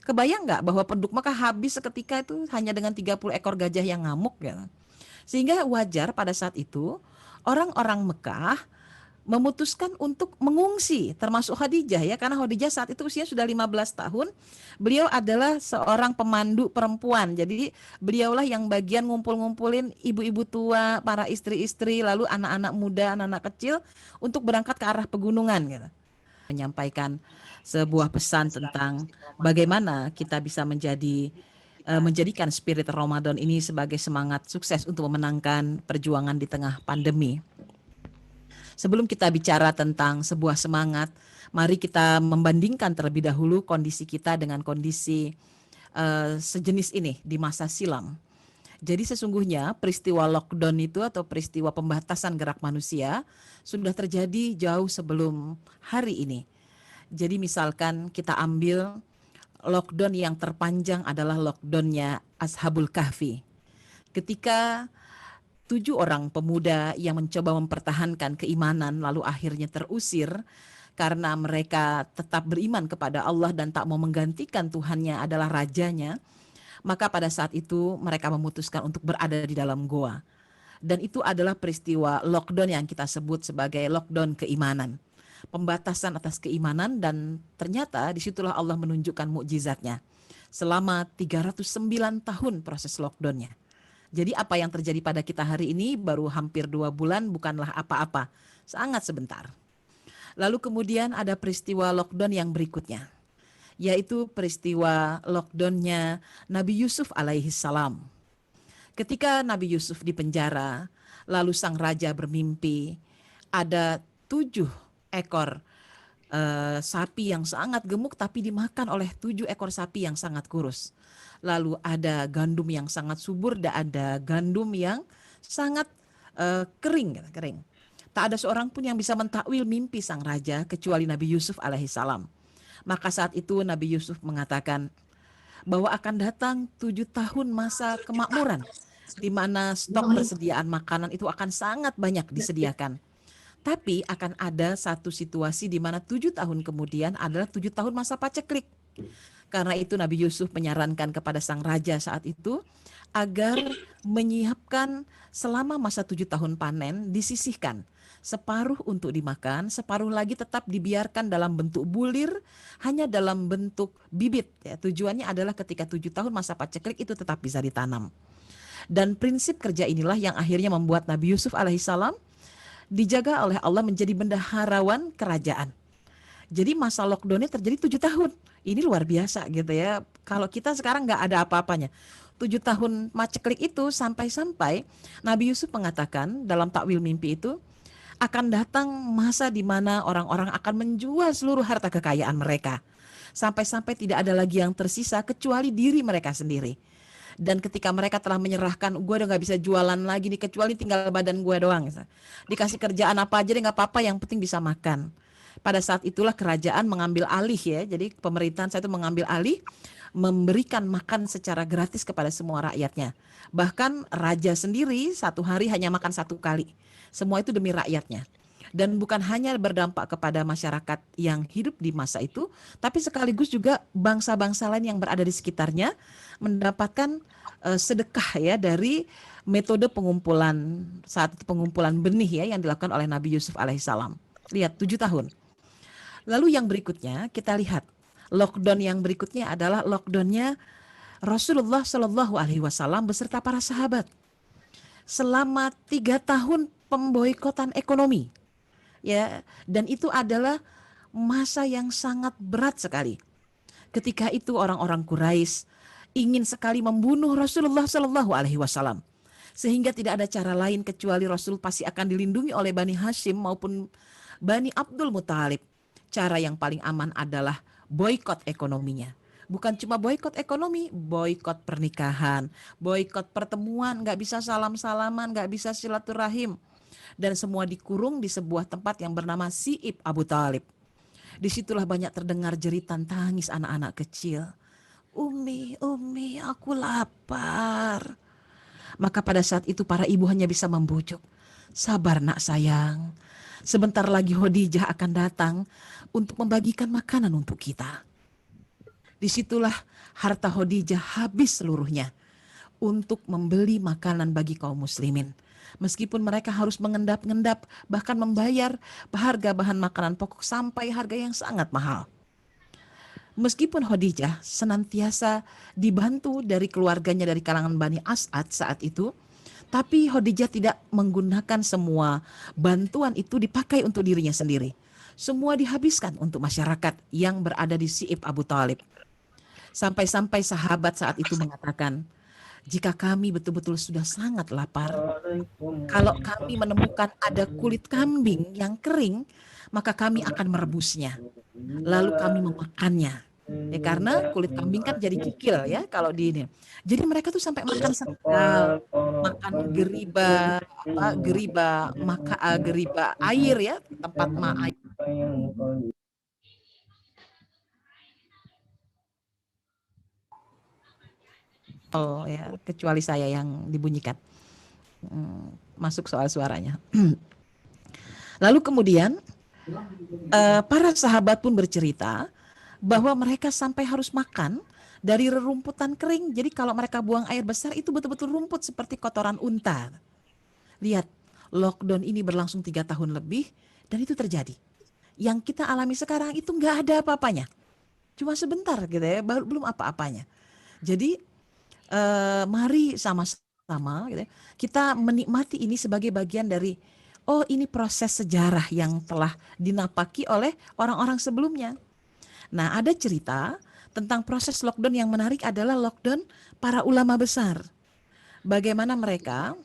Kebayang nggak bahwa penduduk Mekah habis seketika itu hanya dengan 30 ekor gajah yang ngamuk ya. Sehingga wajar pada saat itu orang-orang Mekah memutuskan untuk mengungsi, termasuk Khadijah ya, karena Khadijah saat itu usia sudah 15 tahun. Beliau adalah seorang pemandu perempuan. Jadi beliaulah yang bagian ngumpul-ngumpulin ibu-ibu tua, para istri-istri, lalu anak-anak muda, anak-anak kecil untuk berangkat ke arah pegunungan gitu. Menyampaikan sebuah pesan tentang bagaimana kita bisa menjadikan spirit Ramadan ini sebagai semangat sukses untuk memenangkan perjuangan di tengah pandemi. Sebelum kita bicara tentang sebuah semangat, mari kita membandingkan terlebih dahulu kondisi kita dengan kondisi sejenis ini di masa silam. Jadi sesungguhnya peristiwa lockdown itu atau peristiwa pembatasan gerak manusia sudah terjadi jauh sebelum hari ini. Jadi misalkan kita ambil lockdown yang terpanjang adalah lockdownnya Ashabul Kahfi. Ketika 7 orang pemuda yang mencoba mempertahankan keimanan lalu akhirnya terusir karena mereka tetap beriman kepada Allah dan tak mau menggantikan Tuhannya adalah rajanya, maka pada saat itu mereka memutuskan untuk berada di dalam goa. Dan itu adalah peristiwa lockdown yang kita sebut sebagai lockdown keimanan. Pembatasan atas keimanan, dan ternyata disitulah Allah menunjukkan mukjizatnya. Selama 309 tahun proses lockdownnya. Jadi apa yang terjadi pada kita hari ini baru hampir 2 bulan bukanlah apa-apa, sangat sebentar. Lalu kemudian ada peristiwa lockdown yang berikutnya, yaitu peristiwa lockdownnya Nabi Yusuf alaihi salam. Ketika Nabi Yusuf di penjara, lalu sang raja bermimpi ada 7 ekor sapi yang sangat gemuk tapi dimakan oleh 7 ekor sapi yang sangat kurus. Lalu ada gandum yang sangat subur dan ada gandum yang sangat kering. Tak ada seorang pun yang bisa mentakwil mimpi sang raja kecuali Nabi Yusuf alaihissalam. Maka saat itu Nabi Yusuf mengatakan bahwa akan datang 7 tahun masa kemakmuran di mana stok persediaan makanan itu akan sangat banyak disediakan. Tapi akan ada satu situasi di mana 7 tahun kemudian adalah 7 tahun masa paceklik. Karena itu Nabi Yusuf menyarankan kepada sang raja saat itu agar menyiapkan selama masa 7 tahun panen disisihkan. Separuh untuk dimakan, separuh lagi tetap dibiarkan dalam bentuk bulir, hanya dalam bentuk bibit. Ya, tujuannya adalah ketika 7 tahun masa paceklik itu tetap bisa ditanam. Dan prinsip kerja inilah yang akhirnya membuat Nabi Yusuf alaihissalam dijaga oleh Allah menjadi bendaharawan kerajaan. Jadi masa lockdownnya terjadi 7 tahun. Ini luar biasa gitu ya. Kalau kita sekarang nggak ada apa-apanya. 7 tahun maceklik itu sampai-sampai Nabi Yusuf mengatakan dalam takwil mimpi itu, akan datang masa di mana orang-orang akan menjual seluruh harta kekayaan mereka. Sampai-sampai tidak ada lagi yang tersisa kecuali diri mereka sendiri. Dan ketika mereka telah menyerahkan, gue udah gak bisa jualan lagi nih kecuali tinggal badan gue doang. Dikasih kerjaan apa aja deh gak apa-apa, yang penting bisa makan. Pada saat itulah kerajaan mengambil alih ya. Jadi pemerintahan saya itu mengambil alih, memberikan makan secara gratis kepada semua rakyatnya. Bahkan raja sendiri 1 hari hanya makan 1 kali. Semua itu demi rakyatnya. Dan bukan hanya berdampak kepada masyarakat yang hidup di masa itu, tapi sekaligus juga bangsa-bangsa lain yang berada di sekitarnya mendapatkan sedekah ya dari metode pengumpulan saat itu, pengumpulan benih ya yang dilakukan oleh Nabi Yusuf alaihissalam. Lihat 7 tahun. Lalu yang berikutnya kita lihat lockdown yang berikutnya adalah lockdownnya Rasulullah Shallallahu Alaihi Wasallam beserta para sahabat selama 3 tahun pemboikotan ekonomi ya, dan itu adalah masa yang sangat berat sekali. Ketika itu orang-orang Quraisy ingin sekali membunuh Rasulullah Shallallahu Alaihi Wasallam, sehingga tidak ada cara lain kecuali Rasul pasti akan dilindungi oleh Bani Hashim maupun Bani Abdul Muthalib. Cara yang paling aman adalah boikot ekonominya. Bukan cuma boikot ekonomi, boikot pernikahan, boikot pertemuan, nggak bisa salam-salaman, nggak bisa silaturahim. Dan semua dikurung di sebuah tempat yang bernama Si'ib Abu Talib. Disitulah banyak terdengar jeritan tangis anak-anak kecil. Umi, Umi, aku lapar. Maka pada saat itu para ibu hanya bisa membujuk. Sabar nak sayang. Sebentar lagi Khadijah akan datang untuk membagikan makanan untuk kita. Disitulah harta Khadijah habis seluruhnya untuk membeli makanan bagi kaum muslimin. Meskipun mereka harus mengendap-endap bahkan membayar harga bahan makanan pokok sampai harga yang sangat mahal. Meskipun Khadijah senantiasa dibantu dari keluarganya dari kalangan Bani As'ad saat itu, tapi Khadijah tidak menggunakan semua bantuan itu dipakai untuk dirinya sendiri. Semua dihabiskan untuk masyarakat yang berada di Si'ib Abu Talib. Sampai-sampai sahabat saat itu mengatakan, jika kami betul-betul sudah sangat lapar, kalau kami menemukan ada kulit kambing yang kering, maka kami akan merebusnya. Lalu kami memakannya. Ya, karena kulit kambing kan jadi kikil ya kalau di ini. Jadi mereka tuh sampai makan sendal, makan geriba, geriba air ya, tempat air. Oh ya, kecuali saya yang dibunyikan. Masuk soal suaranya. Lalu kemudian para sahabat pun bercerita bahwa mereka sampai harus makan dari rerumputan kering. Jadi kalau mereka buang air besar itu betul-betul rumput seperti kotoran unta. Lihat, lockdown ini berlangsung 3 tahun lebih dan itu terjadi. Yang kita alami sekarang itu nggak ada apa-apanya. Cuma sebentar gitu ya, belum apa-apanya. Jadi mari sama-sama gitu ya, kita menikmati ini sebagai bagian dari ini proses sejarah yang telah dinapaki oleh orang-orang sebelumnya. Nah, ada cerita tentang proses lockdown yang menarik adalah lockdown para ulama besar. Bagaimana mereka,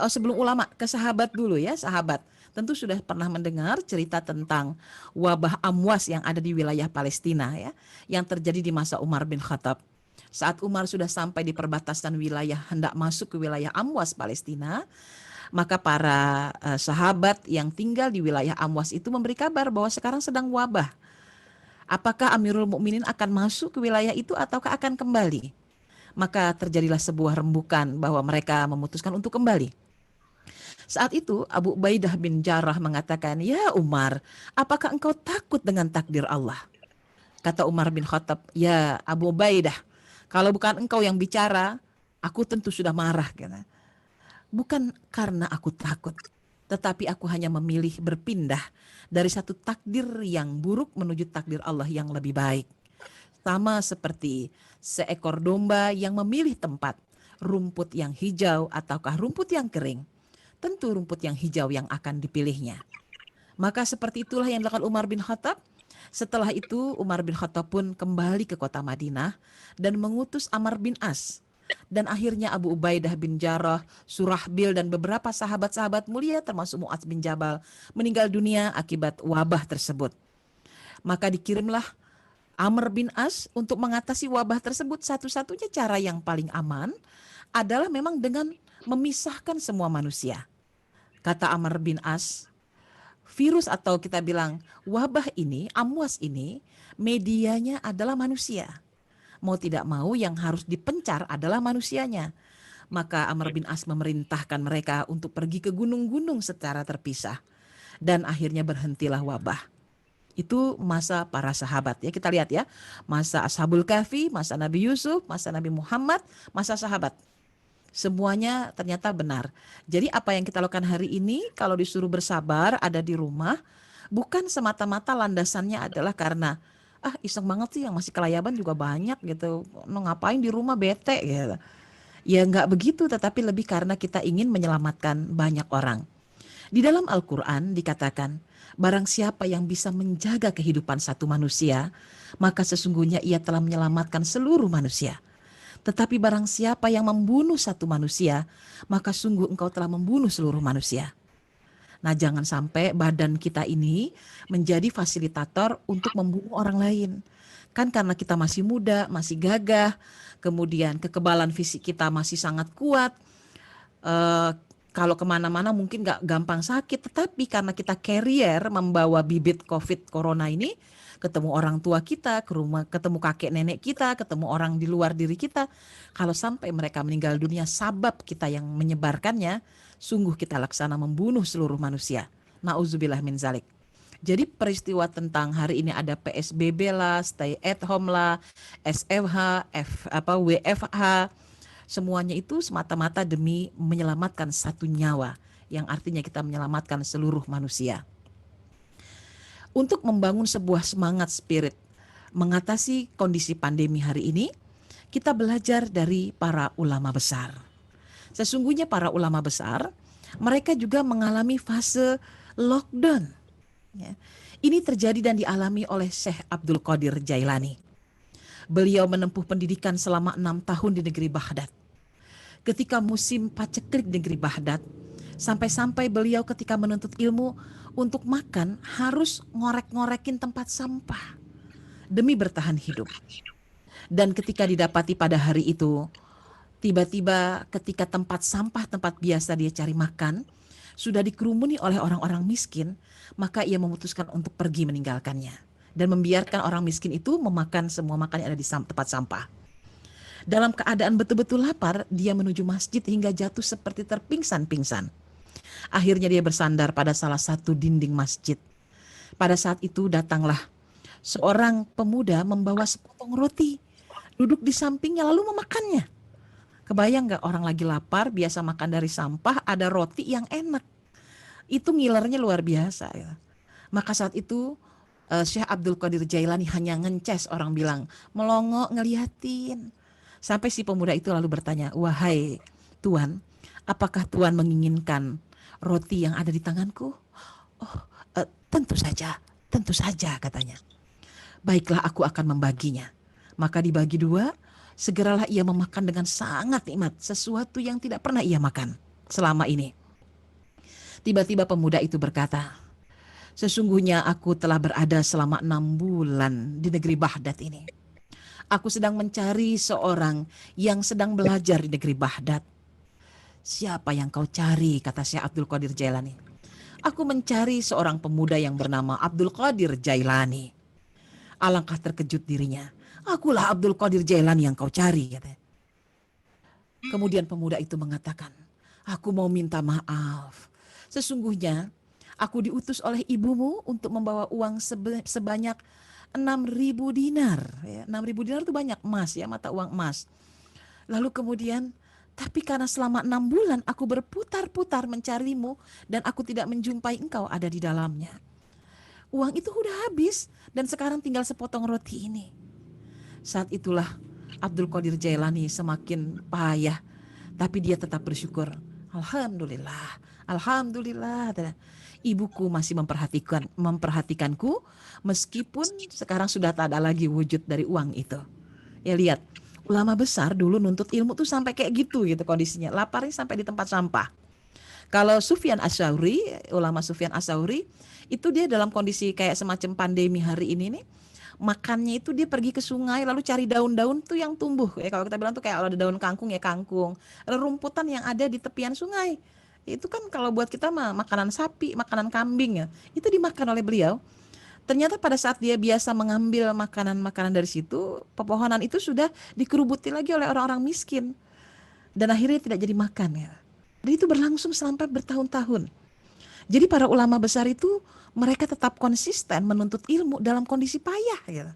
sebelum ulama, ke sahabat dulu ya, sahabat. Tentu sudah pernah mendengar cerita tentang wabah amwas yang ada di wilayah Palestina ya, yang terjadi di masa Umar bin Khattab. Saat Umar sudah sampai di perbatasan wilayah, hendak masuk ke wilayah Amwas Palestina, maka para sahabat yang tinggal di wilayah Amwas itu memberi kabar bahwa sekarang sedang wabah. Apakah Amirul Mukminin akan masuk ke wilayah itu ataukah akan kembali? Maka terjadilah sebuah rembukan bahwa mereka memutuskan untuk kembali. Saat itu Abu Ubaidah bin Jarrah mengatakan, "Ya Umar, apakah engkau takut dengan takdir Allah?" Kata Umar bin Khattab, "Ya Abu Ubaidah, kalau bukan engkau yang bicara, aku tentu sudah marah." Bukan karena aku takut, tetapi aku hanya memilih berpindah dari satu takdir yang buruk menuju takdir Allah yang lebih baik. Sama seperti seekor domba yang memilih tempat, rumput yang hijau ataukah rumput yang kering. Tentu rumput yang hijau yang akan dipilihnya. Maka seperti itulah yang dilakukan Umar bin Khattab. Setelah itu Umar bin Khattab pun kembali ke kota Madinah dan mengutus Amr bin As. Dan akhirnya Abu Ubaidah bin Jarrah, Surahbil dan beberapa sahabat-sahabat mulia termasuk Mu'adz bin Jabal meninggal dunia akibat wabah tersebut. Maka dikirimlah Amr bin As untuk mengatasi wabah tersebut. Satu-satunya cara yang paling aman adalah memang dengan memisahkan semua manusia. Kata Amr bin As, virus atau kita bilang wabah ini, amwas ini, medianya adalah manusia. Mau tidak mau yang harus dipencar adalah manusianya. Maka Amr bin As memerintahkan mereka untuk pergi ke gunung-gunung secara terpisah. dan akhirnya berhentilah wabah. Itu masa para sahabat ya. Kita lihat ya, masa Ashabul Kahfi, masa Nabi Yusuf, masa Nabi Muhammad, masa sahabat. Semuanya ternyata benar. Jadi apa yang kita lakukan hari ini kalau disuruh bersabar ada di rumah, bukan semata-mata landasannya adalah karena iseng banget sih yang masih kelayaban juga banyak gitu. Ngapain di rumah bete gitu. Ya nggak begitu, tetapi lebih karena kita ingin menyelamatkan banyak orang. Di dalam Al-Quran dikatakan, barang siapa yang bisa menjaga kehidupan satu manusia, maka sesungguhnya ia telah menyelamatkan seluruh manusia. Tetapi barang siapa yang membunuh satu manusia, maka sungguh engkau telah membunuh seluruh manusia. Nah, jangan sampai badan kita ini menjadi fasilitator untuk membunuh orang lain. Kan karena kita masih muda, masih gagah, kemudian kekebalan fisik kita masih sangat kuat. eh, Kalau kemana-mana mungkin gak gampang sakit, tetapi karena kita carrier membawa bibit COVID Corona ini, ketemu orang tua kita, ke rumah, ketemu kakek nenek kita, ketemu orang di luar diri kita. Kalau sampai mereka meninggal dunia, sabab kita yang menyebarkannya, sungguh kita laksana membunuh seluruh manusia. Nauzubillah min zalik. Jadi peristiwa tentang hari ini ada PSBB lah, stay at home lah, SFH, WFH, semuanya itu semata-mata demi menyelamatkan satu nyawa, yang artinya kita menyelamatkan seluruh manusia. Untuk membangun sebuah semangat spirit mengatasi kondisi pandemi hari ini, kita belajar dari para ulama besar. Sesungguhnya para ulama besar, mereka juga mengalami fase lockdown. Ya. Ini terjadi dan dialami oleh Syekh Abdul Qadir Jailani. Beliau menempuh pendidikan selama 6 tahun di negeri Baghdad. Ketika musim paceklik di negeri Baghdad, sampai-sampai beliau ketika menuntut ilmu untuk makan harus ngorek-ngorekin tempat sampah demi bertahan hidup. Dan ketika didapati pada hari itu, tiba-tiba ketika tempat sampah, tempat biasa dia cari makan, sudah dikerumuni oleh orang-orang miskin, maka ia memutuskan untuk pergi meninggalkannya dan membiarkan orang miskin itu memakan semua makanan yang ada di tempat sampah. Dalam keadaan betul-betul lapar, dia menuju masjid hingga jatuh seperti terpingsan-pingsan. Akhirnya dia bersandar pada salah satu dinding masjid. Pada saat itu datanglah seorang pemuda membawa sepotong roti, duduk di sampingnya lalu memakannya. Kebayang gak orang lagi lapar, biasa makan dari sampah, ada roti yang enak. Itu ngilernya luar biasa ya. Maka saat itu Syekh Abdul Qadir Jailani hanya ngences, orang bilang, melongo ngeliatin. Sampai si pemuda itu lalu bertanya, wahai Tuan, apakah Tuan menginginkan roti yang ada di tanganku? Oh, tentu saja katanya. Baiklah, aku akan membaginya. Maka dibagi dua, segeralah ia memakan dengan sangat nikmat sesuatu yang tidak pernah ia makan selama ini. Tiba-tiba pemuda itu berkata, sesungguhnya aku telah berada selama 6 bulan di negeri Baghdad ini. Aku sedang mencari seorang yang sedang belajar di negeri Baghdad. Siapa yang kau cari? Kata Syekh Abdul Qadir Jailani. Aku mencari seorang pemuda yang bernama Abdul Qadir Jailani. Alangkah terkejut dirinya. Akulah Abdul Qadir Jailani yang kau cari, katanya. Kemudian pemuda itu mengatakan, aku mau minta maaf. Sesungguhnya aku diutus oleh ibumu untuk membawa uang sebanyak 6.000 dinar. Ya, 6.000 dinar itu banyak emas ya, mata uang emas. Lalu kemudian, tapi karena selama 6 bulan aku berputar-putar mencarimu dan aku tidak menjumpai engkau ada di dalamnya. Uang itu udah habis dan sekarang tinggal sepotong roti ini. Saat itulah Abdul Qadir Jailani semakin payah, tapi dia tetap bersyukur. Alhamdulillah, alhamdulillah. Ibuku masih memperhatikanku meskipun sekarang sudah tak ada lagi wujud dari uang itu. Ya lihat, ulama besar dulu nuntut ilmu tuh sampai kayak gitu kondisinya. Laparnya sampai di tempat sampah. Kalau Sufyan Ats-Tsauri, ulama Sufyan Ats-Tsauri, itu dia dalam kondisi kayak semacam pandemi hari ini nih, makannya itu dia pergi ke sungai lalu cari daun-daun tuh yang tumbuh. Ya kalau kita bilang tuh kayak kalau ada daun kangkung ya kangkung, rumputan yang ada di tepian sungai. Itu kan kalau buat kita mah makanan sapi, makanan kambing ya. Itu dimakan oleh beliau. Ternyata pada saat dia biasa mengambil makanan-makanan dari situ, pepohonan itu sudah dikerubuti lagi oleh orang-orang miskin. Dan akhirnya tidak jadi makan ya. Dan itu berlangsung sampai bertahun-tahun. Jadi para ulama besar itu mereka tetap konsisten menuntut ilmu dalam kondisi payah gitu.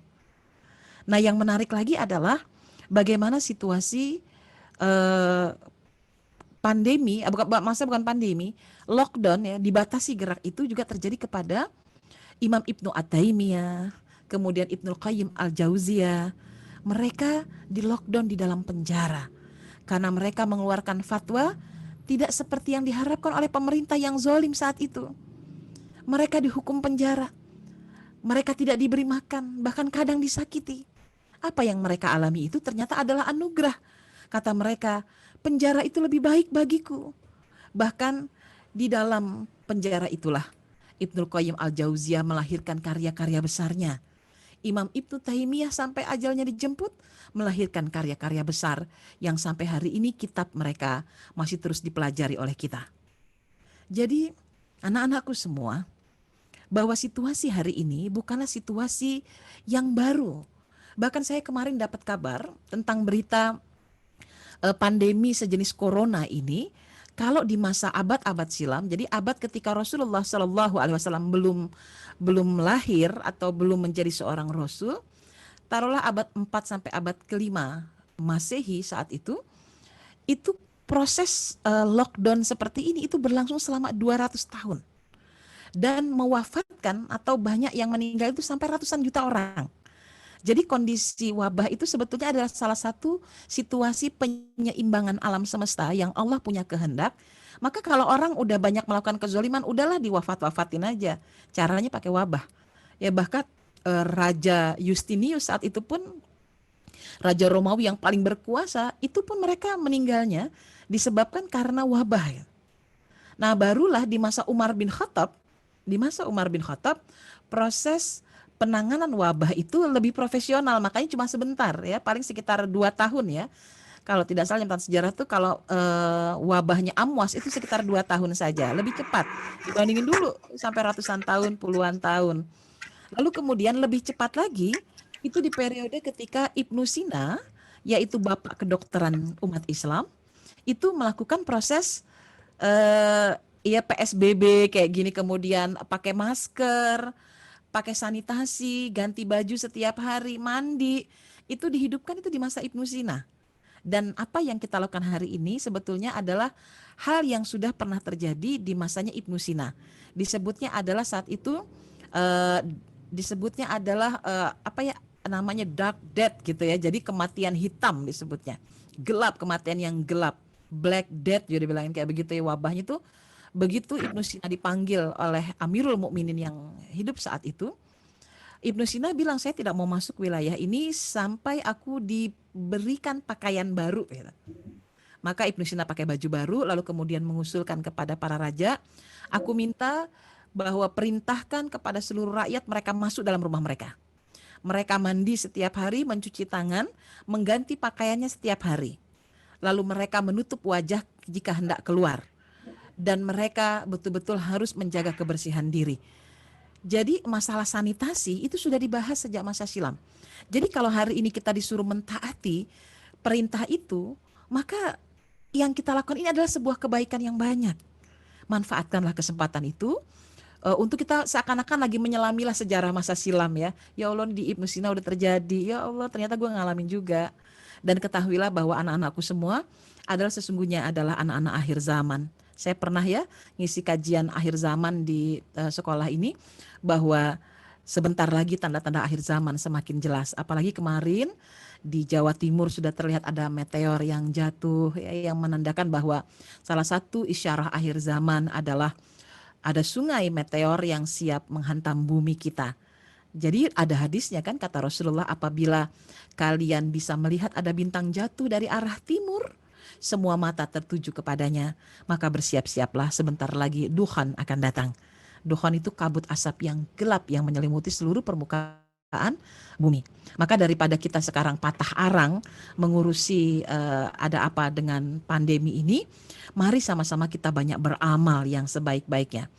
Nah, yang menarik lagi adalah bagaimana situasi eh, pandemi, bukan pandemi, lockdown ya, dibatasi gerak itu juga terjadi kepada Imam Ibnu At-Taimiyah, kemudian Ibnu Qayyim Al-Jauziyah. Mereka di lockdown di dalam penjara karena mereka mengeluarkan fatwa tidak seperti yang diharapkan oleh pemerintah yang zalim saat itu. Mereka dihukum penjara, mereka tidak diberi makan, bahkan kadang disakiti. Apa yang mereka alami itu ternyata adalah anugerah. Kata mereka, penjara itu lebih baik bagiku. Bahkan di dalam penjara itulah Ibnu Qayyim Al-Jauziyah melahirkan karya-karya besarnya. Imam Ibnu Taimiyah sampai ajalnya dijemput melahirkan karya-karya besar yang sampai hari ini kitab mereka masih terus dipelajari oleh kita. Jadi anak-anakku semua, bahwa situasi hari ini bukanlah situasi yang baru. Bahkan saya kemarin dapat kabar tentang berita pandemi sejenis corona ini. Kalau di masa abad-abad silam, jadi abad ketika Rasulullah Shallallahu Alaihi Wasallam belum lahir atau belum menjadi seorang rasul, taruhlah abad 4 sampai abad kelima Masehi saat itu proses lockdown seperti ini itu berlangsung selama 200 tahun dan mewafatkan atau banyak yang meninggal itu sampai ratusan juta orang. Jadi kondisi wabah itu sebetulnya adalah salah satu situasi penyeimbangan alam semesta yang Allah punya kehendak. Maka kalau orang udah banyak melakukan kezoliman, udahlah diwafat-wafatin aja. Caranya pakai wabah. Ya bahkan Raja Justinius saat itu pun, Raja Romawi yang paling berkuasa, itu pun mereka meninggalnya disebabkan karena wabah. Ya. Nah barulah di masa Umar bin Khattab, proses penanganan wabah itu lebih profesional, makanya cuma sebentar ya, paling sekitar 2 tahun ya. Kalau tidak salah catatan sejarah tuh kalau wabahnya Amwas itu sekitar 2 tahun saja, lebih cepat dibandingin dulu sampai ratusan tahun, puluhan tahun. Lalu kemudian lebih cepat lagi itu di periode ketika Ibnu Sina, yaitu bapak kedokteran umat Islam, itu melakukan proses ya PSBB kayak gini, kemudian pakai masker, pakai sanitasi, ganti baju setiap hari, mandi, itu dihidupkan itu di masa Ibnu Sina. Dan apa yang kita lakukan hari ini sebetulnya adalah hal yang sudah pernah terjadi di masanya Ibnu Sina. Disebutnya adalah saat itu eh, disebutnya adalah apa ya namanya dark death gitu ya. Jadi kematian hitam disebutnya. Gelap, kematian yang gelap. Black death juga dibilangin kayak begitu ya, wabahnya tuh. Begitu Ibnu Sina dipanggil oleh Amirul Mukminin yang hidup saat itu, Ibnu Sina bilang, saya tidak mau masuk wilayah ini sampai aku diberikan pakaian baru. Gitu. Maka Ibnu Sina pakai baju baru, lalu kemudian mengusulkan kepada para raja, aku minta bahwa perintahkan kepada seluruh rakyat mereka masuk dalam rumah mereka. Mereka mandi setiap hari, mencuci tangan, mengganti pakaiannya setiap hari. Lalu mereka menutup wajah jika hendak keluar. Dan mereka betul-betul harus menjaga kebersihan diri. Jadi masalah sanitasi itu sudah dibahas sejak masa silam. Jadi kalau hari ini kita disuruh mentaati perintah itu, maka yang kita lakukan ini adalah sebuah kebaikan yang banyak. Manfaatkanlah kesempatan itu untuk kita seakan-akan lagi menyelamilah sejarah masa silam ya. Ya Allah, di Ibnu Sina udah terjadi. Ya Allah, ternyata gue ngalamin juga. Dan ketahuilah bahwa anak-anakku semua adalah sesungguhnya adalah anak-anak akhir zaman. Saya pernah ya ngisi kajian akhir zaman di sekolah ini, bahwa sebentar lagi tanda-tanda akhir zaman semakin jelas. Apalagi kemarin di Jawa Timur sudah terlihat ada meteor yang jatuh ya, yang menandakan bahwa salah satu isyarah akhir zaman adalah ada sungai meteor yang siap menghantam bumi kita. Jadi ada hadisnya kan, kata Rasulullah, apabila kalian bisa melihat ada bintang jatuh dari arah timur, semua mata tertuju kepadanya, maka bersiap-siaplah, sebentar lagi Duhan akan datang. Duhan itu kabut asap yang gelap yang menyelimuti seluruh permukaan bumi. Maka daripada kita sekarang patah arang mengurusi ada apa dengan pandemi ini, mari sama-sama kita banyak beramal yang sebaik-baiknya.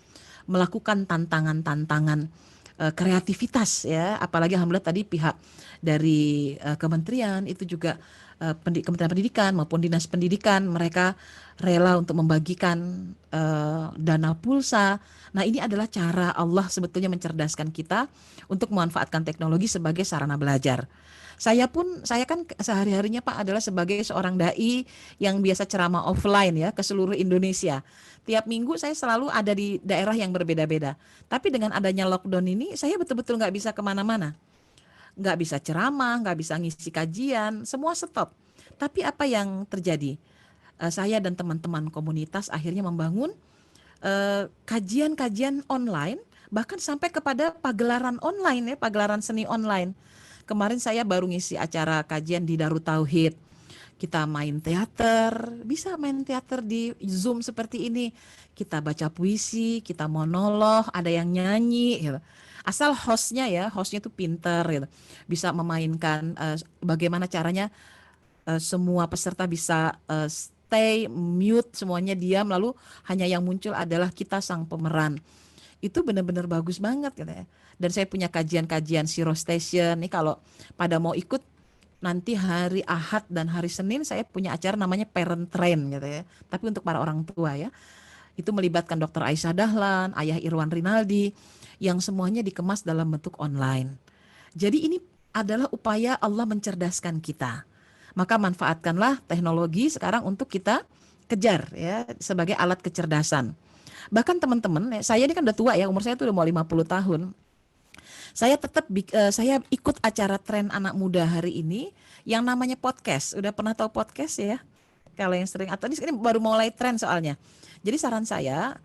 Melakukan tantangan-tantangan kreativitas ya, apalagi alhamdulillah tadi pihak dari kementerian itu juga Kementerian Pendidikan maupun Dinas Pendidikan mereka rela untuk membagikan dana pulsa. Nah, ini adalah cara Allah sebetulnya mencerdaskan kita untuk memanfaatkan teknologi sebagai sarana belajar. Saya kan sehari-harinya Pak adalah sebagai seorang dai yang biasa ceramah offline ya ke seluruh Indonesia. Tiap minggu saya selalu ada di daerah yang berbeda-beda. Tapi dengan adanya lockdown ini, saya betul-betul nggak bisa kemana-mana, nggak bisa ceramah, nggak bisa ngisi kajian, semua stop. Tapi apa yang terjadi? Saya dan teman-teman komunitas akhirnya membangun kajian-kajian online, bahkan sampai kepada pagelaran online ya, pagelaran seni online. Kemarin saya baru ngisi acara kajian di Darut Tauhid. Kita main teater, bisa main teater di Zoom seperti ini. Kita baca puisi, kita monolog, ada yang nyanyi gitu. Asal hostnya tuh pinter gitu. Bisa memainkan bagaimana caranya semua peserta bisa stay mute, semuanya diam, lalu hanya yang muncul adalah kita sang pemeran. Itu benar-benar bagus banget gitu ya. Dan saya punya kajian-kajian Zero Station nih, kalau pada mau ikut nanti hari Ahad dan hari Senin saya punya acara namanya Parent Train gitu ya. Tapi untuk para orang tua ya. Itu melibatkan Dr. Aisyah Dahlan, Ayah Irwan Rinaldi, yang semuanya dikemas dalam bentuk online. Jadi ini adalah upaya Allah mencerdaskan kita. Maka manfaatkanlah teknologi sekarang untuk kita kejar ya sebagai alat kecerdasan. Bahkan teman-teman, saya ini kan udah tua ya, umur saya tuh udah mau 50 tahun. Saya ikut acara tren anak muda hari ini yang namanya podcast. Udah pernah tahu podcast ya? Kalau yang sering, atau ini baru mulai tren soalnya. Jadi saran saya,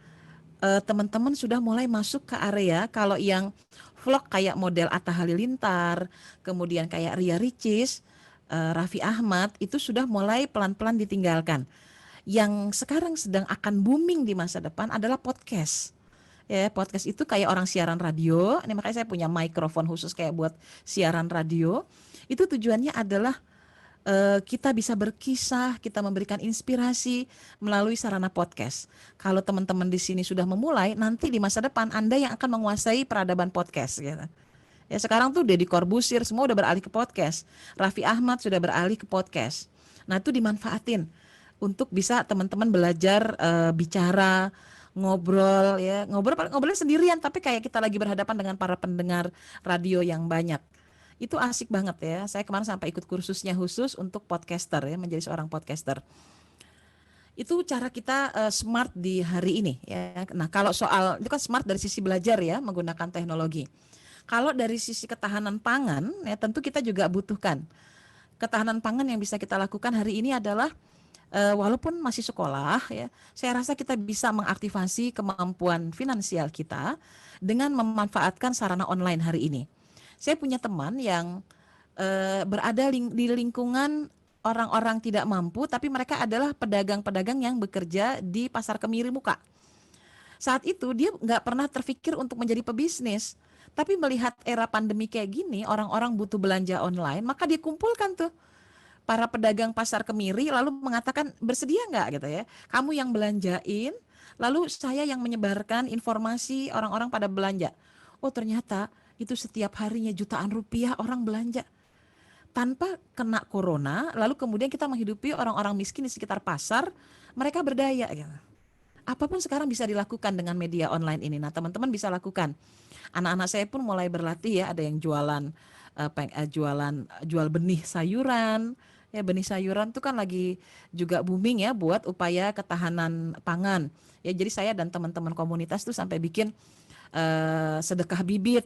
teman-teman sudah mulai masuk ke area kalau yang vlog kayak model Atta Halilintar, kemudian kayak Ria Ricis, Raffi Ahmad, itu sudah mulai pelan-pelan ditinggalkan. Yang sekarang sedang akan booming di masa depan adalah podcast. Ya, podcast itu kayak orang siaran radio. Ini makanya saya punya mikrofon khusus kayak buat siaran radio. Itu tujuannya adalah kita bisa berkisah, kita memberikan inspirasi melalui sarana podcast. Kalau teman-teman di sini sudah memulai, nanti di masa depan Anda yang akan menguasai peradaban podcast gitu. Ya, sekarang tuh Deddy Corbuzier semua udah beralih ke podcast. Raffi Ahmad sudah beralih ke podcast. Nah, itu dimanfaatin untuk bisa teman-teman belajar bicara, ngobrol ya, ngobrolnya sendirian tapi kayak kita lagi berhadapan dengan para pendengar radio yang banyak. Itu asik banget ya. Saya kemarin sampai ikut kursusnya khusus untuk podcaster ya, menjadi seorang podcaster. Itu cara kita smart di hari ini ya. Nah, kalau soal itu kan smart dari sisi belajar ya, menggunakan teknologi. Kalau dari sisi ketahanan pangan ya, tentu kita juga butuhkan. Ketahanan pangan yang bisa kita lakukan hari ini adalah walaupun masih sekolah ya, saya rasa kita bisa mengaktifasi kemampuan finansial kita dengan memanfaatkan sarana online hari ini. Saya punya teman yang berada di lingkungan orang-orang tidak mampu, tapi mereka adalah pedagang-pedagang yang bekerja di pasar kemiri muka. Saat itu dia nggak pernah terfikir untuk menjadi pebisnis, tapi melihat era pandemi kayak gini, orang-orang butuh belanja online, maka dia kumpulkan tuh para pedagang pasar kemiri, lalu mengatakan bersedia nggak gitu ya, kamu yang belanjain, lalu saya yang menyebarkan informasi orang-orang pada belanja. Oh ternyata itu setiap harinya jutaan rupiah orang belanja tanpa kena corona, lalu kemudian kita menghidupi orang-orang miskin di sekitar pasar, mereka berdaya gitu. Apapun sekarang bisa dilakukan dengan media online ini. Nah, teman-teman bisa lakukan. Anak-anak saya pun mulai berlatih ya, ada yang jual benih sayuran. Ya, benih sayuran itu kan lagi juga booming ya buat upaya ketahanan pangan. Ya, jadi saya dan teman-teman komunitas tuh sampai bikin sedekah bibit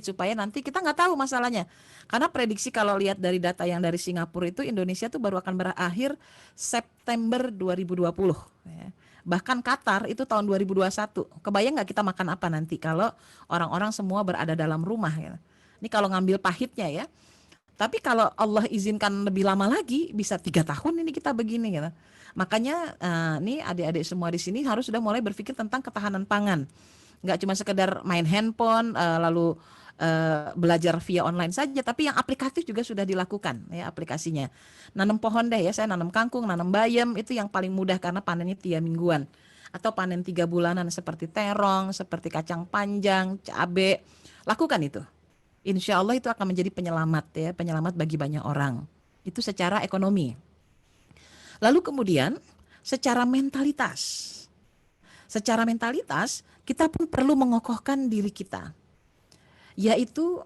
supaya nanti kita nggak tahu masalahnya. Karena prediksi kalau lihat dari data yang dari Singapura itu Indonesia tuh baru akan berakhir September 2020 ya. Bahkan Qatar itu tahun 2021. Kebayang nggak kita makan apa nanti kalau orang-orang semua berada dalam rumah ya. Ini kalau ngambil pahitnya ya. Tapi kalau Allah izinkan lebih lama lagi, bisa 3 tahun ini kita begini gitu. Makanya nih adik-adik semua di sini harus sudah mulai berpikir tentang ketahanan pangan. Nggak cuma sekedar main handphone lalu belajar via online saja, tapi yang aplikatif juga sudah dilakukan ya aplikasinya. Nanam pohon deh ya, saya nanam kangkung, nanam bayam, itu yang paling mudah karena panennya 3 mingguan. atau panen 3 bulanan seperti terong, seperti kacang panjang, cabai. Lakukan itu. Insya Allah itu akan menjadi penyelamat ya, penyelamat bagi banyak orang. Itu secara ekonomi. Lalu kemudian secara mentalitas. Secara mentalitas kita pun perlu mengokohkan diri kita. Yaitu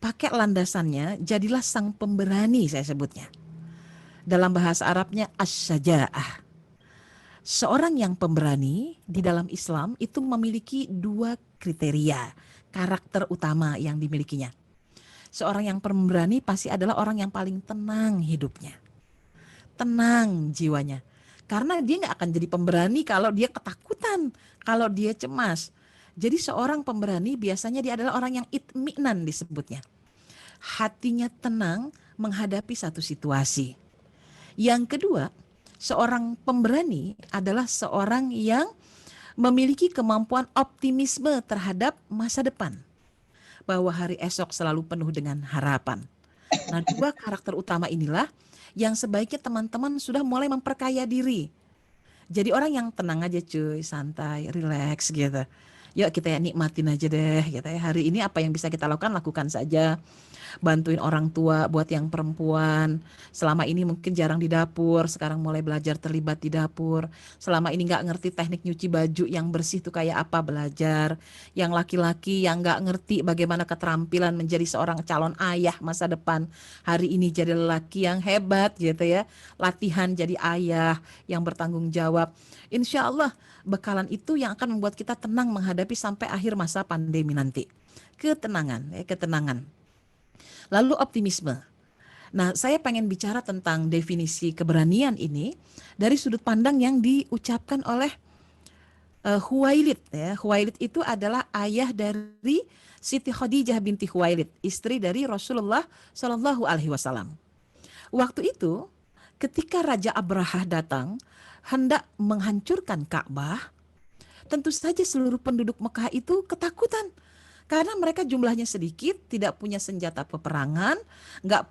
pakai landasannya jadilah sang pemberani saya sebutnya. Dalam bahasa Arabnya as-syaja'ah. Seorang yang pemberani di dalam Islam itu memiliki 2 kriteria karakter utama yang dimilikinya. Seorang yang pemberani pasti adalah orang yang paling tenang hidupnya, tenang jiwanya. Karena dia nggak akan jadi pemberani kalau dia ketakutan, kalau dia cemas. Jadi seorang pemberani biasanya dia adalah orang yang itminan disebutnya. Hatinya tenang menghadapi satu situasi. Yang kedua, seorang pemberani adalah seorang yang memiliki kemampuan optimisme terhadap masa depan. Bahwa hari esok selalu penuh dengan harapan. Nah, 2 karakter utama inilah yang sebaiknya teman-teman sudah mulai memperkaya diri. Jadi orang yang tenang aja cuy, santai, relax gitu. Yuk kita ya nikmatin aja deh gitu ya. Hari ini apa yang bisa kita lakukan saja. Bantuin orang tua buat yang perempuan. Selama ini mungkin jarang di dapur, sekarang mulai belajar terlibat di dapur. Selama ini nggak ngerti teknik nyuci baju yang bersih itu kayak apa, belajar. Yang laki-laki yang nggak ngerti bagaimana keterampilan menjadi seorang calon ayah masa depan, hari ini jadi lelaki yang hebat gitu ya. Latihan jadi ayah yang bertanggung jawab. Insya Allah bekalan itu yang akan membuat kita tenang menghadapi sampai akhir masa pandemi nanti. Ketenangan ya, ketenangan. Lalu optimisme. Nah, saya pengen bicara tentang definisi keberanian ini dari sudut pandang yang diucapkan oleh Khuwailid ya. Khuwailid itu adalah ayah dari Siti Khadijah binti Khuwailid, istri dari Rasulullah Shallallahu alaihi wasallam. Waktu itu ketika Raja Abrahah datang hendak menghancurkan Ka'bah, tentu saja seluruh penduduk Mekah itu ketakutan. Karena mereka jumlahnya sedikit, tidak punya senjata peperangan, nggak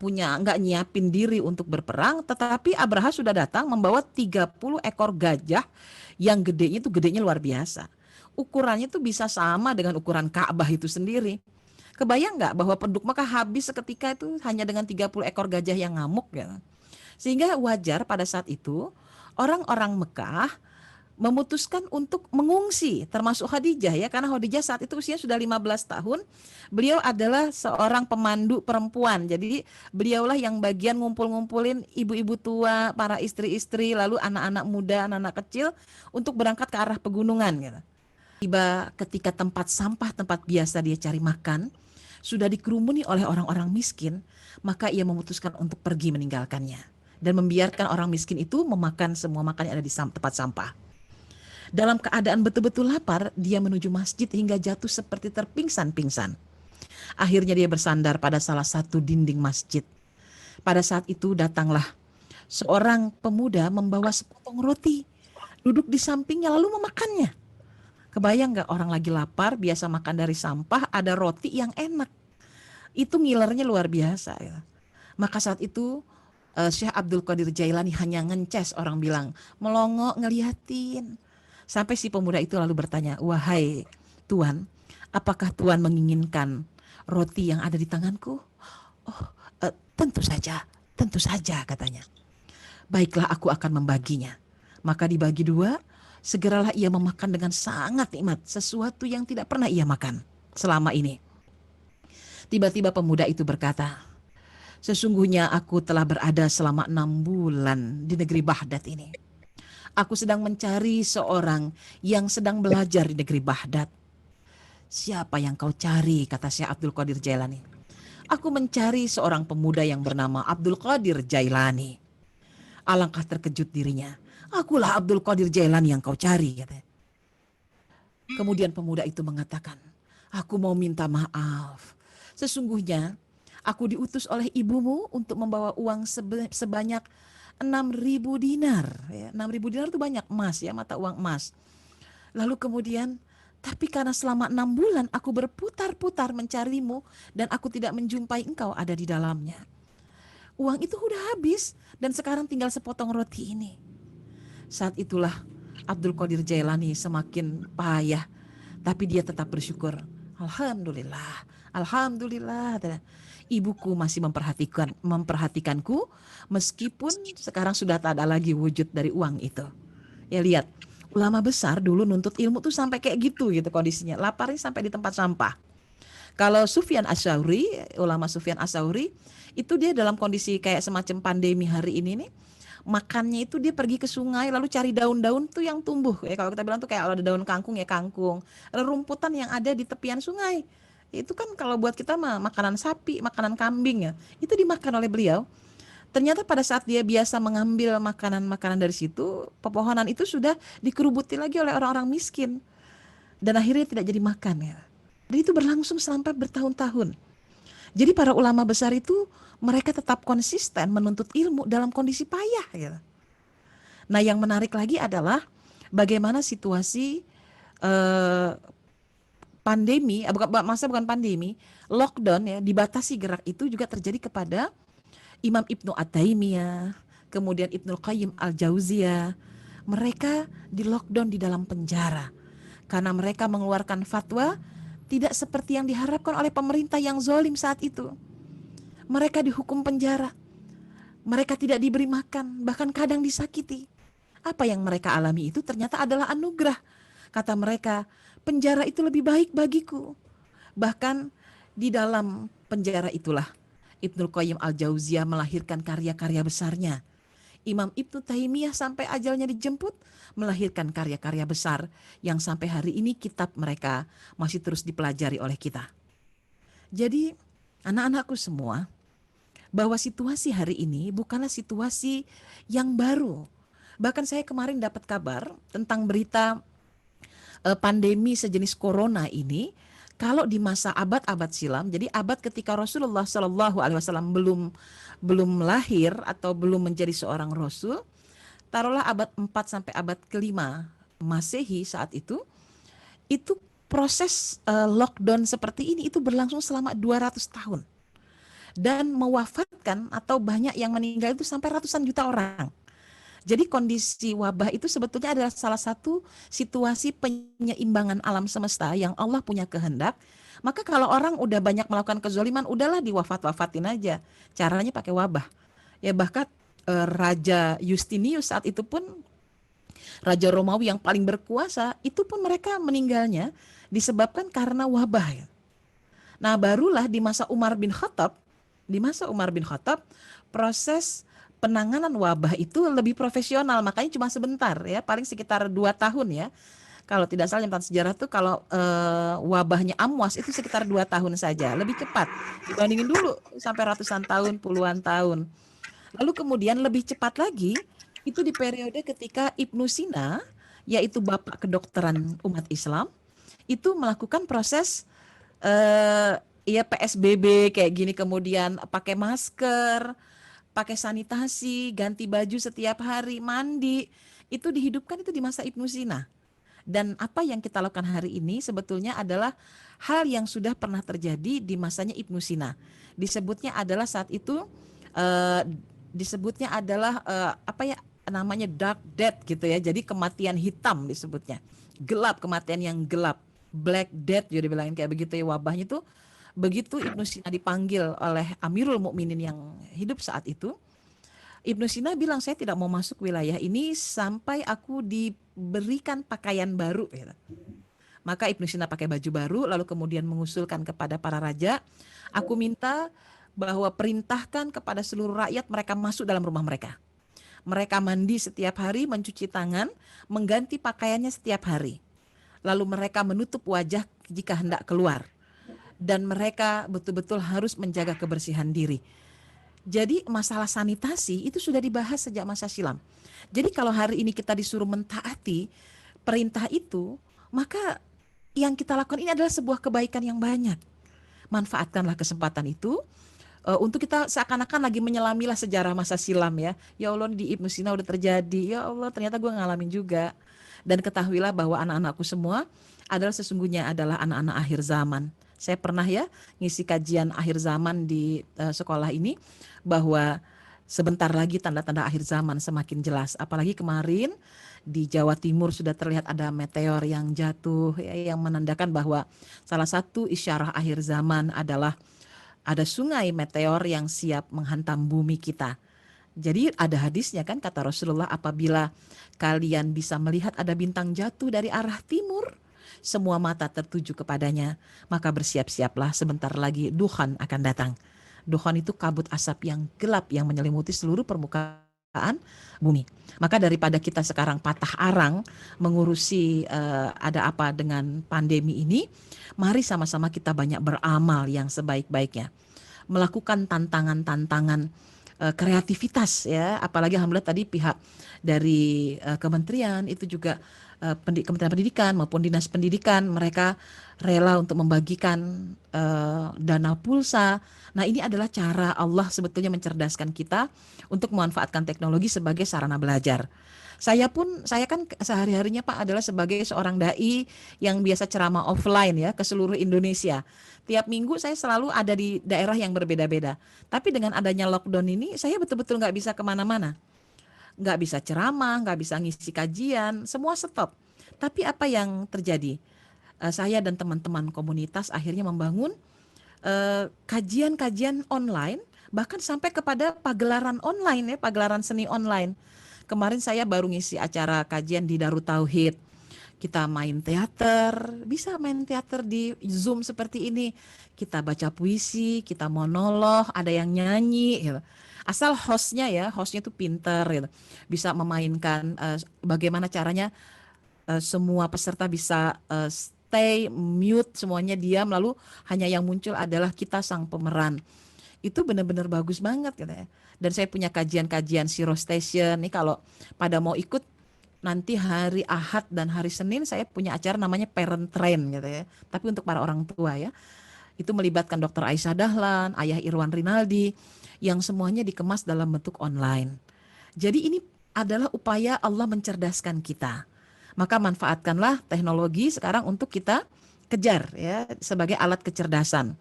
nyiapin diri untuk berperang. Tetapi Abraha sudah datang membawa 30 ekor gajah yang gedenya luar biasa. Ukurannya tuh bisa sama dengan ukuran Ka'bah itu sendiri. Kebayang nggak bahwa penduduk Mekah habis seketika itu hanya dengan 30 ekor gajah yang ngamuk ya. Sehingga wajar pada saat itu orang-orang Mekah memutuskan untuk mengungsi, termasuk Khadijah ya, karena Khadijah saat itu usia sudah 15 tahun. Beliau adalah seorang pemandu perempuan. Jadi beliaulah yang bagian ngumpul-ngumpulin ibu-ibu tua, para istri-istri, lalu anak-anak muda, anak-anak kecil untuk berangkat ke arah pegunungan gitu. Tiba ketika tempat sampah, tempat biasa dia cari makan, sudah dikerumuni oleh orang-orang miskin, maka ia memutuskan untuk pergi meninggalkannya dan membiarkan orang miskin itu memakan semua makan yang ada di tempat sampah. Dalam keadaan betul-betul lapar, dia menuju masjid hingga jatuh seperti terpingsan-pingsan. Akhirnya dia bersandar pada salah satu dinding masjid. Pada saat itu datanglah seorang pemuda membawa sepotong roti, duduk di sampingnya lalu memakannya. Kebayang gak orang lagi lapar, biasa makan dari sampah, ada roti yang enak. Itu ngilernya luar biasa ya. Maka saat itu Syekh Abdul Qadir Jailani hanya ngences, orang bilang, melongo ngeliatin. Sampai si pemuda itu lalu bertanya, wahai Tuan, apakah Tuan menginginkan roti yang ada di tanganku? Oh, tentu saja katanya. Baiklah, aku akan membaginya. Maka dibagi 2, segeralah ia memakan dengan sangat nikmat sesuatu yang tidak pernah ia makan selama ini. Tiba-tiba pemuda itu berkata, sesungguhnya aku telah berada selama 6 bulan di negeri Baghdad ini. Aku sedang mencari seorang yang sedang belajar di negeri Baghdad. Siapa yang kau cari? Kata Syekh Abdul Qadir Jailani. Aku mencari seorang pemuda yang bernama Abdul Qadir Jailani. Alangkah terkejut dirinya. Akulah Abdul Qadir Jailani yang kau cari. Katanya. Kemudian pemuda itu mengatakan, aku mau minta maaf. Sesungguhnya aku diutus oleh ibumu untuk membawa uang sebanyak 6.000 dinar ya. 6.000 dinar itu banyak emas ya, mata uang emas. Lalu kemudian, tapi karena selama 6 bulan aku berputar-putar mencarimu dan aku tidak menjumpai engkau ada di dalamnya. Uang itu udah habis dan sekarang tinggal sepotong roti ini. Saat itulah Abdul Qadir Jailani semakin payah, tapi dia tetap bersyukur. Alhamdulillah, alhamdulillah. Ibuku masih memperhatikanku meskipun sekarang sudah tak ada lagi wujud dari uang itu. Ya lihat, ulama besar dulu nuntut ilmu tuh sampai kayak gitu kondisinya. Laparnya sampai di tempat sampah. Kalau Sufyan Ats-Tsauri, ulama Sufyan Ats-Tsauri, itu dia dalam kondisi kayak semacam pandemi hari ini nih, makannya itu dia pergi ke sungai lalu cari daun-daun tuh yang tumbuh. Ya kalau kita bilang tuh kayak kalau ada daun kangkung ya kangkung, rumputan yang ada di tepian sungai. Itu kan kalau buat kita mah makanan sapi, makanan kambing ya. Itu dimakan oleh beliau. Ternyata pada saat dia biasa mengambil makanan-makanan dari situ, pepohonan itu sudah dikerubuti lagi oleh orang-orang miskin dan akhirnya tidak jadi makan ya. Dan itu berlangsung sampai bertahun-tahun. Jadi para ulama besar itu mereka tetap konsisten menuntut ilmu dalam kondisi payah gitu. Nah, yang menarik lagi adalah bagaimana situasi eh, pandemi, bukan pandemi, lockdown ya, dibatasi gerak itu juga terjadi kepada Imam Ibnu At-Taimiyah, kemudian Ibnu Qayyim Al-Jauziyah. Mereka di lockdown di dalam penjara karena mereka mengeluarkan fatwa tidak seperti yang diharapkan oleh pemerintah yang zalim saat itu. Mereka dihukum penjara, mereka tidak diberi makan, bahkan kadang disakiti. Apa yang mereka alami itu ternyata adalah anugerah. Kata mereka, penjara itu lebih baik bagiku. Bahkan di dalam penjara itulah Ibnu Qayyim Al-Jauziyah melahirkan karya-karya besarnya. Imam Ibnu Taimiyah sampai ajalnya dijemput melahirkan karya-karya besar yang sampai hari ini kitab mereka masih terus dipelajari oleh kita. Jadi anak-anakku semua, bahwa situasi hari ini bukanlah situasi yang baru. Bahkan saya kemarin dapat kabar tentang berita pandemi sejenis corona ini. Kalau di masa abad-abad silam, jadi abad ketika Rasulullah Shallallahu Alaihi Wasallam belum lahir atau belum menjadi seorang rasul, taruhlah abad 4 sampai abad kelima Masehi saat itu proses lockdown seperti ini itu berlangsung selama 200 tahun dan mewafatkan atau banyak yang meninggal itu sampai ratusan juta orang. Jadi kondisi wabah itu sebetulnya adalah salah satu situasi penyeimbangan alam semesta yang Allah punya kehendak. Maka kalau orang udah banyak melakukan kezoliman, udahlah diwafat-wafatin aja. Caranya pakai wabah. Ya bahkan Raja Justinius saat itu pun, Raja Romawi yang paling berkuasa, itu pun mereka meninggalnya disebabkan karena wabah. Nah barulah di masa Umar bin Khattab, proses penanganan wabah itu lebih profesional, makanya cuma sebentar ya, paling sekitar 2 tahun ya. Kalau tidak salah catatan sejarah tuh kalau wabahnya Amwas itu sekitar 2 tahun saja, lebih cepat dibandingin dulu sampai ratusan tahun, puluhan tahun. Lalu kemudian lebih cepat lagi itu di periode ketika Ibnu Sina, yaitu bapak kedokteran umat Islam, itu melakukan proses ya PSBB kayak gini, kemudian pakai masker, pakai sanitasi, ganti baju setiap hari, mandi, itu dihidupkan itu di masa Ibnu Sina. Dan apa yang kita lakukan hari ini sebetulnya adalah hal yang sudah pernah terjadi di masanya Ibnu Sina. Disebutnya adalah saat itu disebutnya adalah apa ya namanya, dark death gitu ya. Jadi kematian hitam disebutnya. Gelap, kematian yang gelap. Black death juga dibilangin kayak begitu ya, wabahnya tuh. Begitu Ibnu Sina dipanggil oleh Amirul Mukminin yang hidup saat itu, Ibnu Sina bilang, saya tidak mau masuk wilayah ini sampai aku diberikan pakaian baru. Maka Ibnu Sina pakai baju baru, lalu kemudian mengusulkan kepada para raja, aku minta bahwa perintahkan kepada seluruh rakyat mereka masuk dalam rumah mereka. Mereka mandi setiap hari, mencuci tangan, mengganti pakaiannya setiap hari. Lalu mereka menutup wajah jika hendak keluar. Dan mereka betul-betul harus menjaga kebersihan diri. Jadi masalah sanitasi itu sudah dibahas sejak masa silam. Jadi kalau hari ini kita disuruh mentaati perintah itu, maka yang kita lakukan ini adalah sebuah kebaikan yang banyak. Manfaatkanlah kesempatan itu untuk kita seakan-akan lagi menyelamilah sejarah masa silam ya. Ya Allah, di Ibnu Sina udah terjadi. Ya Allah, ternyata gue ngalamin juga. Dan ketahuilah bahwa anak-anakku semua sesungguhnya adalah anak-anak akhir zaman. Saya pernah ya ngisi kajian akhir zaman di sekolah ini, bahwa sebentar lagi tanda-tanda akhir zaman semakin jelas. Apalagi kemarin di Jawa Timur sudah terlihat ada meteor yang jatuh ya, yang menandakan bahwa salah satu isyarah akhir zaman adalah ada sungai meteor yang siap menghantam bumi kita. Jadi ada hadisnya kan, kata Rasulullah, apabila kalian bisa melihat ada bintang jatuh dari arah timur, semua mata tertuju kepadanya, maka bersiap-siaplah, sebentar lagi duhan akan datang. Duhan itu kabut asap yang gelap yang menyelimuti seluruh permukaan bumi. Maka daripada kita sekarang patah arang mengurusi ada apa dengan pandemi ini, mari sama-sama kita banyak beramal yang sebaik-baiknya, melakukan tantangan-tantangan kreativitas ya, apalagi alhamdulillah tadi pihak dari kementerian itu juga Kementerian Pendidikan maupun Dinas Pendidikan, mereka rela untuk membagikan dana pulsa. Nah, ini adalah cara Allah sebetulnya mencerdaskan kita untuk memanfaatkan teknologi sebagai sarana belajar. Saya kan sehari-harinya Pak adalah sebagai seorang dai yang biasa ceramah offline ya ke seluruh Indonesia. Tiap minggu saya selalu ada di daerah yang berbeda-beda. Tapi dengan adanya lockdown ini, saya betul-betul nggak bisa kemana-mana. Nggak bisa ceramah, nggak bisa ngisi kajian, semua stop. Tapi apa yang terjadi? Saya dan teman-teman komunitas akhirnya membangun kajian-kajian online, bahkan sampai kepada pagelaran online ya, pagelaran seni online. Kemarin saya baru ngisi acara kajian di Darut Tauhid. Kita main teater, bisa main teater di Zoom seperti ini. Kita baca puisi, kita monolog, ada yang nyanyi gitu. Asal hostnya tuh pinter gitu. Bisa memainkan bagaimana caranya semua peserta bisa stay mute, semuanya diam, lalu hanya yang muncul adalah kita sang pemeran. Itu benar-benar bagus banget gitu ya. Dan saya punya kajian-kajian Zero Station nih, kalau pada mau ikut nanti hari Ahad dan hari Senin saya punya acara namanya Parent Train gitu ya. Tapi untuk para orang tua ya. Itu melibatkan Dr. Aisyah Dahlan, Ayah Irwan Rinaldi, yang semuanya dikemas dalam bentuk online. Jadi ini adalah upaya Allah mencerdaskan kita. Maka manfaatkanlah teknologi sekarang untuk kita kejar ya sebagai alat kecerdasan.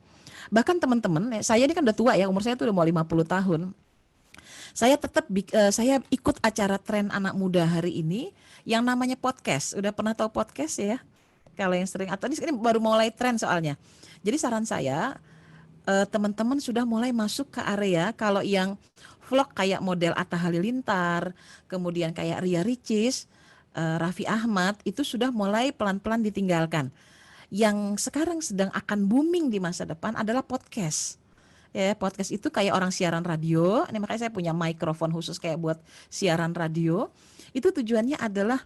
Bahkan teman-teman, saya ini kan udah tua ya, umur saya tuh udah mau 50 tahun. Saya ikut acara tren anak muda hari ini yang namanya podcast. Udah pernah tahu podcast ya? Kalau yang sering, atau ini baru mulai tren soalnya. Jadi saran saya, teman-teman sudah mulai masuk ke area kalau yang vlog kayak model Atta Halilintar, kemudian kayak Ria Ricis, Raffi Ahmad, itu sudah mulai pelan-pelan ditinggalkan. Yang sekarang sedang akan booming di masa depan adalah podcast. Ya, podcast itu kayak orang siaran radio. Ini makanya saya punya mikrofon khusus kayak buat siaran radio. Itu tujuannya adalah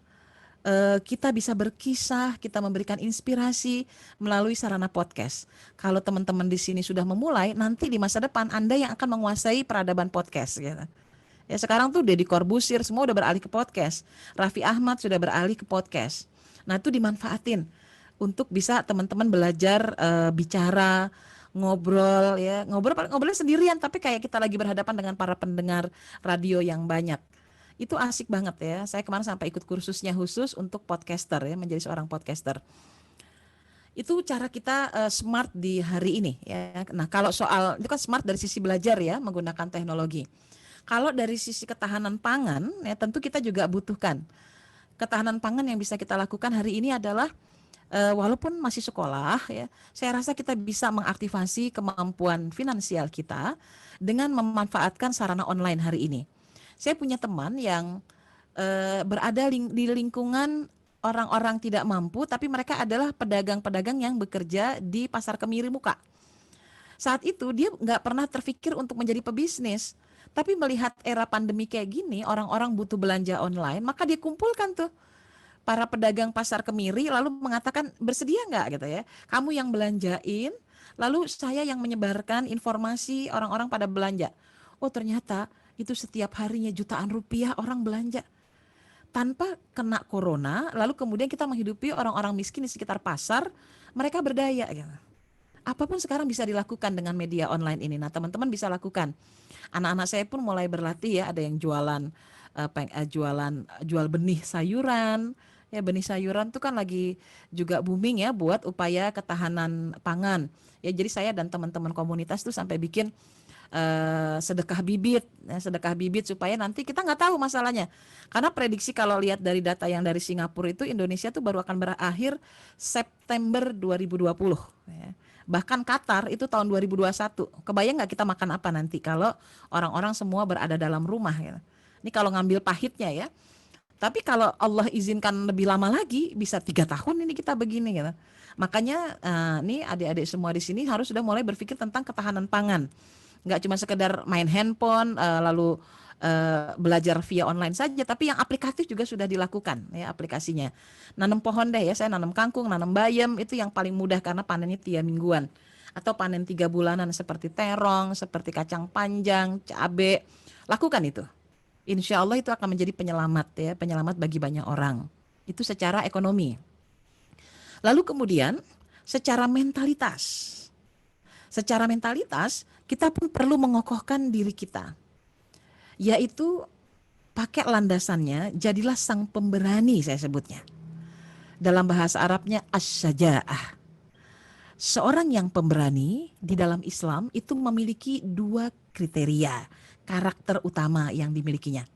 kita bisa berkisah, kita memberikan inspirasi melalui sarana podcast. Kalau teman-teman di sini sudah memulai, nanti di masa depan Anda yang akan menguasai peradaban podcast gitu. Ya, sekarang tuh Deddy Corbuzier semua udah beralih ke podcast. Raffi Ahmad sudah beralih ke podcast. Nah, itu dimanfaatin untuk bisa teman-teman belajar bicara, ngobrol ya, ngobrolnya sendirian tapi kayak kita lagi berhadapan dengan para pendengar radio yang banyak. Itu asik banget ya. Saya kemarin sampai ikut kursusnya khusus untuk podcaster ya, menjadi seorang podcaster. Itu cara kita smart di hari ini ya. Nah, kalau soal itu kan smart dari sisi belajar ya, menggunakan teknologi. Kalau dari sisi ketahanan pangan ya, tentu kita juga butuhkan. Ketahanan pangan yang bisa kita lakukan hari ini adalah walaupun masih sekolah ya, saya rasa kita bisa mengaktifasi kemampuan finansial kita dengan memanfaatkan sarana online hari ini. Saya punya teman yang berada di lingkungan orang-orang tidak mampu, tapi mereka adalah pedagang-pedagang yang bekerja di pasar kemiri muka. Saat itu dia nggak pernah terfikir untuk menjadi pebisnis, tapi melihat era pandemi kayak gini, orang-orang butuh belanja online, maka dia kumpulkan tuh para pedagang pasar kemiri, lalu mengatakan bersedia nggak gitu ya, kamu yang belanjain, lalu saya yang menyebarkan informasi orang-orang pada belanja. Oh ternyata itu setiap harinya jutaan rupiah orang belanja tanpa kena corona, lalu kemudian kita menghidupi orang-orang miskin di sekitar pasar, mereka berdaya gitu. Apapun sekarang bisa dilakukan dengan media online ini. Nah, teman-teman bisa lakukan. Anak-anak saya pun mulai berlatih ya, ada yang jual benih sayuran. Ya, benih sayuran itu kan lagi juga booming ya buat upaya ketahanan pangan. Ya, jadi saya dan teman-teman komunitas tuh sampai bikin sedekah bibit, sedekah bibit supaya nanti kita nggak tahu masalahnya. Karena prediksi kalau lihat dari data yang dari Singapura itu Indonesia tuh baru akan berakhir September 2020. Ya. Bahkan Qatar itu tahun 2021. Kebayang nggak kita makan apa nanti kalau orang-orang semua berada dalam rumah ya. Ini kalau ngambil pahitnya ya. Tapi kalau Allah izinkan lebih lama lagi, bisa 3 tahun ini kita begini gitu. Makanya nih adik-adik semua di sini harus sudah mulai berpikir tentang ketahanan pangan. Nggak cuma sekedar main handphone, lalu belajar via online saja, tapi yang aplikatif juga sudah dilakukan ya aplikasinya. Nanam pohon deh ya, saya nanam kangkung, nanam bayam, itu yang paling mudah karena panennya 3 mingguan. Atau panen 3 bulanan seperti terong, seperti kacang panjang, cabai, lakukan itu. Insya Allah itu akan menjadi penyelamat ya, penyelamat bagi banyak orang. Itu secara ekonomi. Lalu kemudian secara mentalitas. Secara mentalitas kita pun perlu mengokohkan diri kita. Yaitu pakai landasannya jadilah sang pemberani saya sebutnya. Dalam bahasa Arabnya as-syaja'ah. Seorang yang pemberani di dalam Islam itu memiliki 2 kriteria karakter utama yang dimilikinya.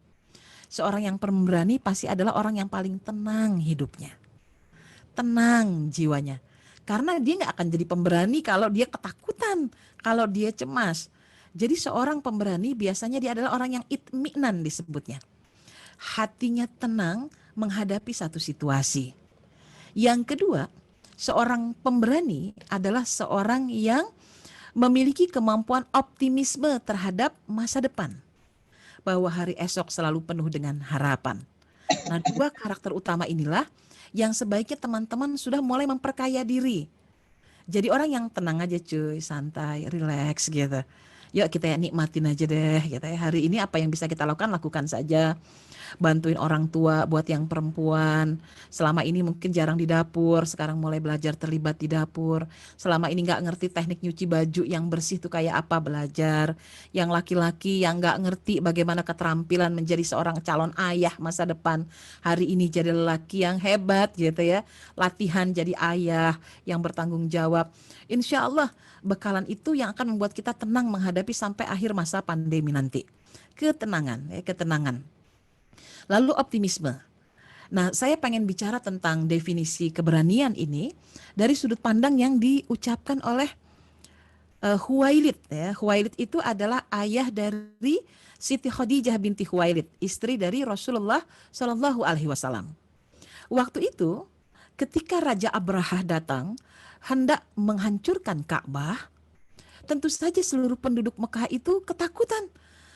Seorang yang pemberani pasti adalah orang yang paling tenang hidupnya. Tenang jiwanya. Karena dia nggak akan jadi pemberani kalau dia ketakutan, kalau dia cemas. Jadi seorang pemberani biasanya dia adalah orang yang itminan disebutnya. Hatinya tenang menghadapi satu situasi. Yang kedua, seorang pemberani adalah seorang yang memiliki kemampuan optimisme terhadap masa depan. Bahwa hari esok selalu penuh dengan harapan. Nah, 2 karakter utama inilah yang sebaiknya teman-teman sudah mulai memperkaya diri. Jadi orang yang tenang aja cuy, santai, relax gitu. Yuk kita nikmatin aja deh gitu ya. Hari ini apa yang bisa kita lakukan saja. Bantuin orang tua buat yang perempuan. Selama ini mungkin jarang di dapur, sekarang mulai belajar terlibat di dapur. Selama ini nggak ngerti teknik nyuci baju yang bersih itu kayak apa, belajar. Yang laki-laki yang nggak ngerti bagaimana keterampilan menjadi seorang calon ayah masa depan, hari ini jadi lelaki yang hebat gitu ya. Latihan jadi ayah yang bertanggung jawab. Insya Allah bekalan itu yang akan membuat kita tenang menghadapi sampai akhir masa pandemi nanti. Ketenangan ya, ketenangan. Lalu optimisme. Nah, saya pengen bicara tentang definisi keberanian ini dari sudut pandang yang diucapkan oleh Khuwailid ya. Khuwailid itu adalah ayah dari Siti Khadijah binti Khuwailid, istri dari Rasulullah Shallallahu alaihi wasallam. Waktu itu, ketika Raja Abrahah datang hendak menghancurkan Ka'bah, tentu saja seluruh penduduk Mekah itu ketakutan.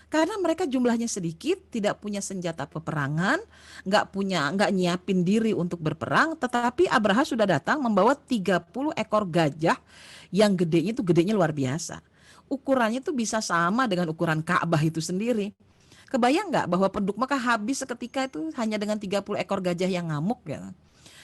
Karena mereka jumlahnya sedikit, tidak punya senjata peperangan, nggak nyiapin diri untuk berperang, tetapi Abraha sudah datang membawa 30 ekor gajah yang gedenya luar biasa. Ukurannya tuh bisa sama dengan ukuran Ka'bah itu sendiri. Kebayang nggak bahwa penduduk Mekah habis seketika itu hanya dengan 30 ekor gajah yang ngamuk ya.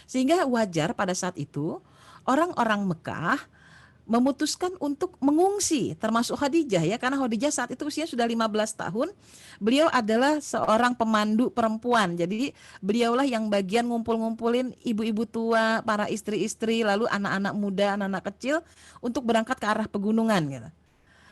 Sehingga wajar pada saat itu orang-orang Mekah memutuskan untuk mengungsi termasuk Khadijah ya, karena Khadijah saat itu usia sudah 15 tahun. Beliau adalah seorang pemandu perempuan. Jadi beliaulah yang bagian ngumpul-ngumpulin ibu-ibu tua, para istri-istri, lalu anak-anak muda, anak-anak kecil untuk berangkat ke arah pegunungan gitu.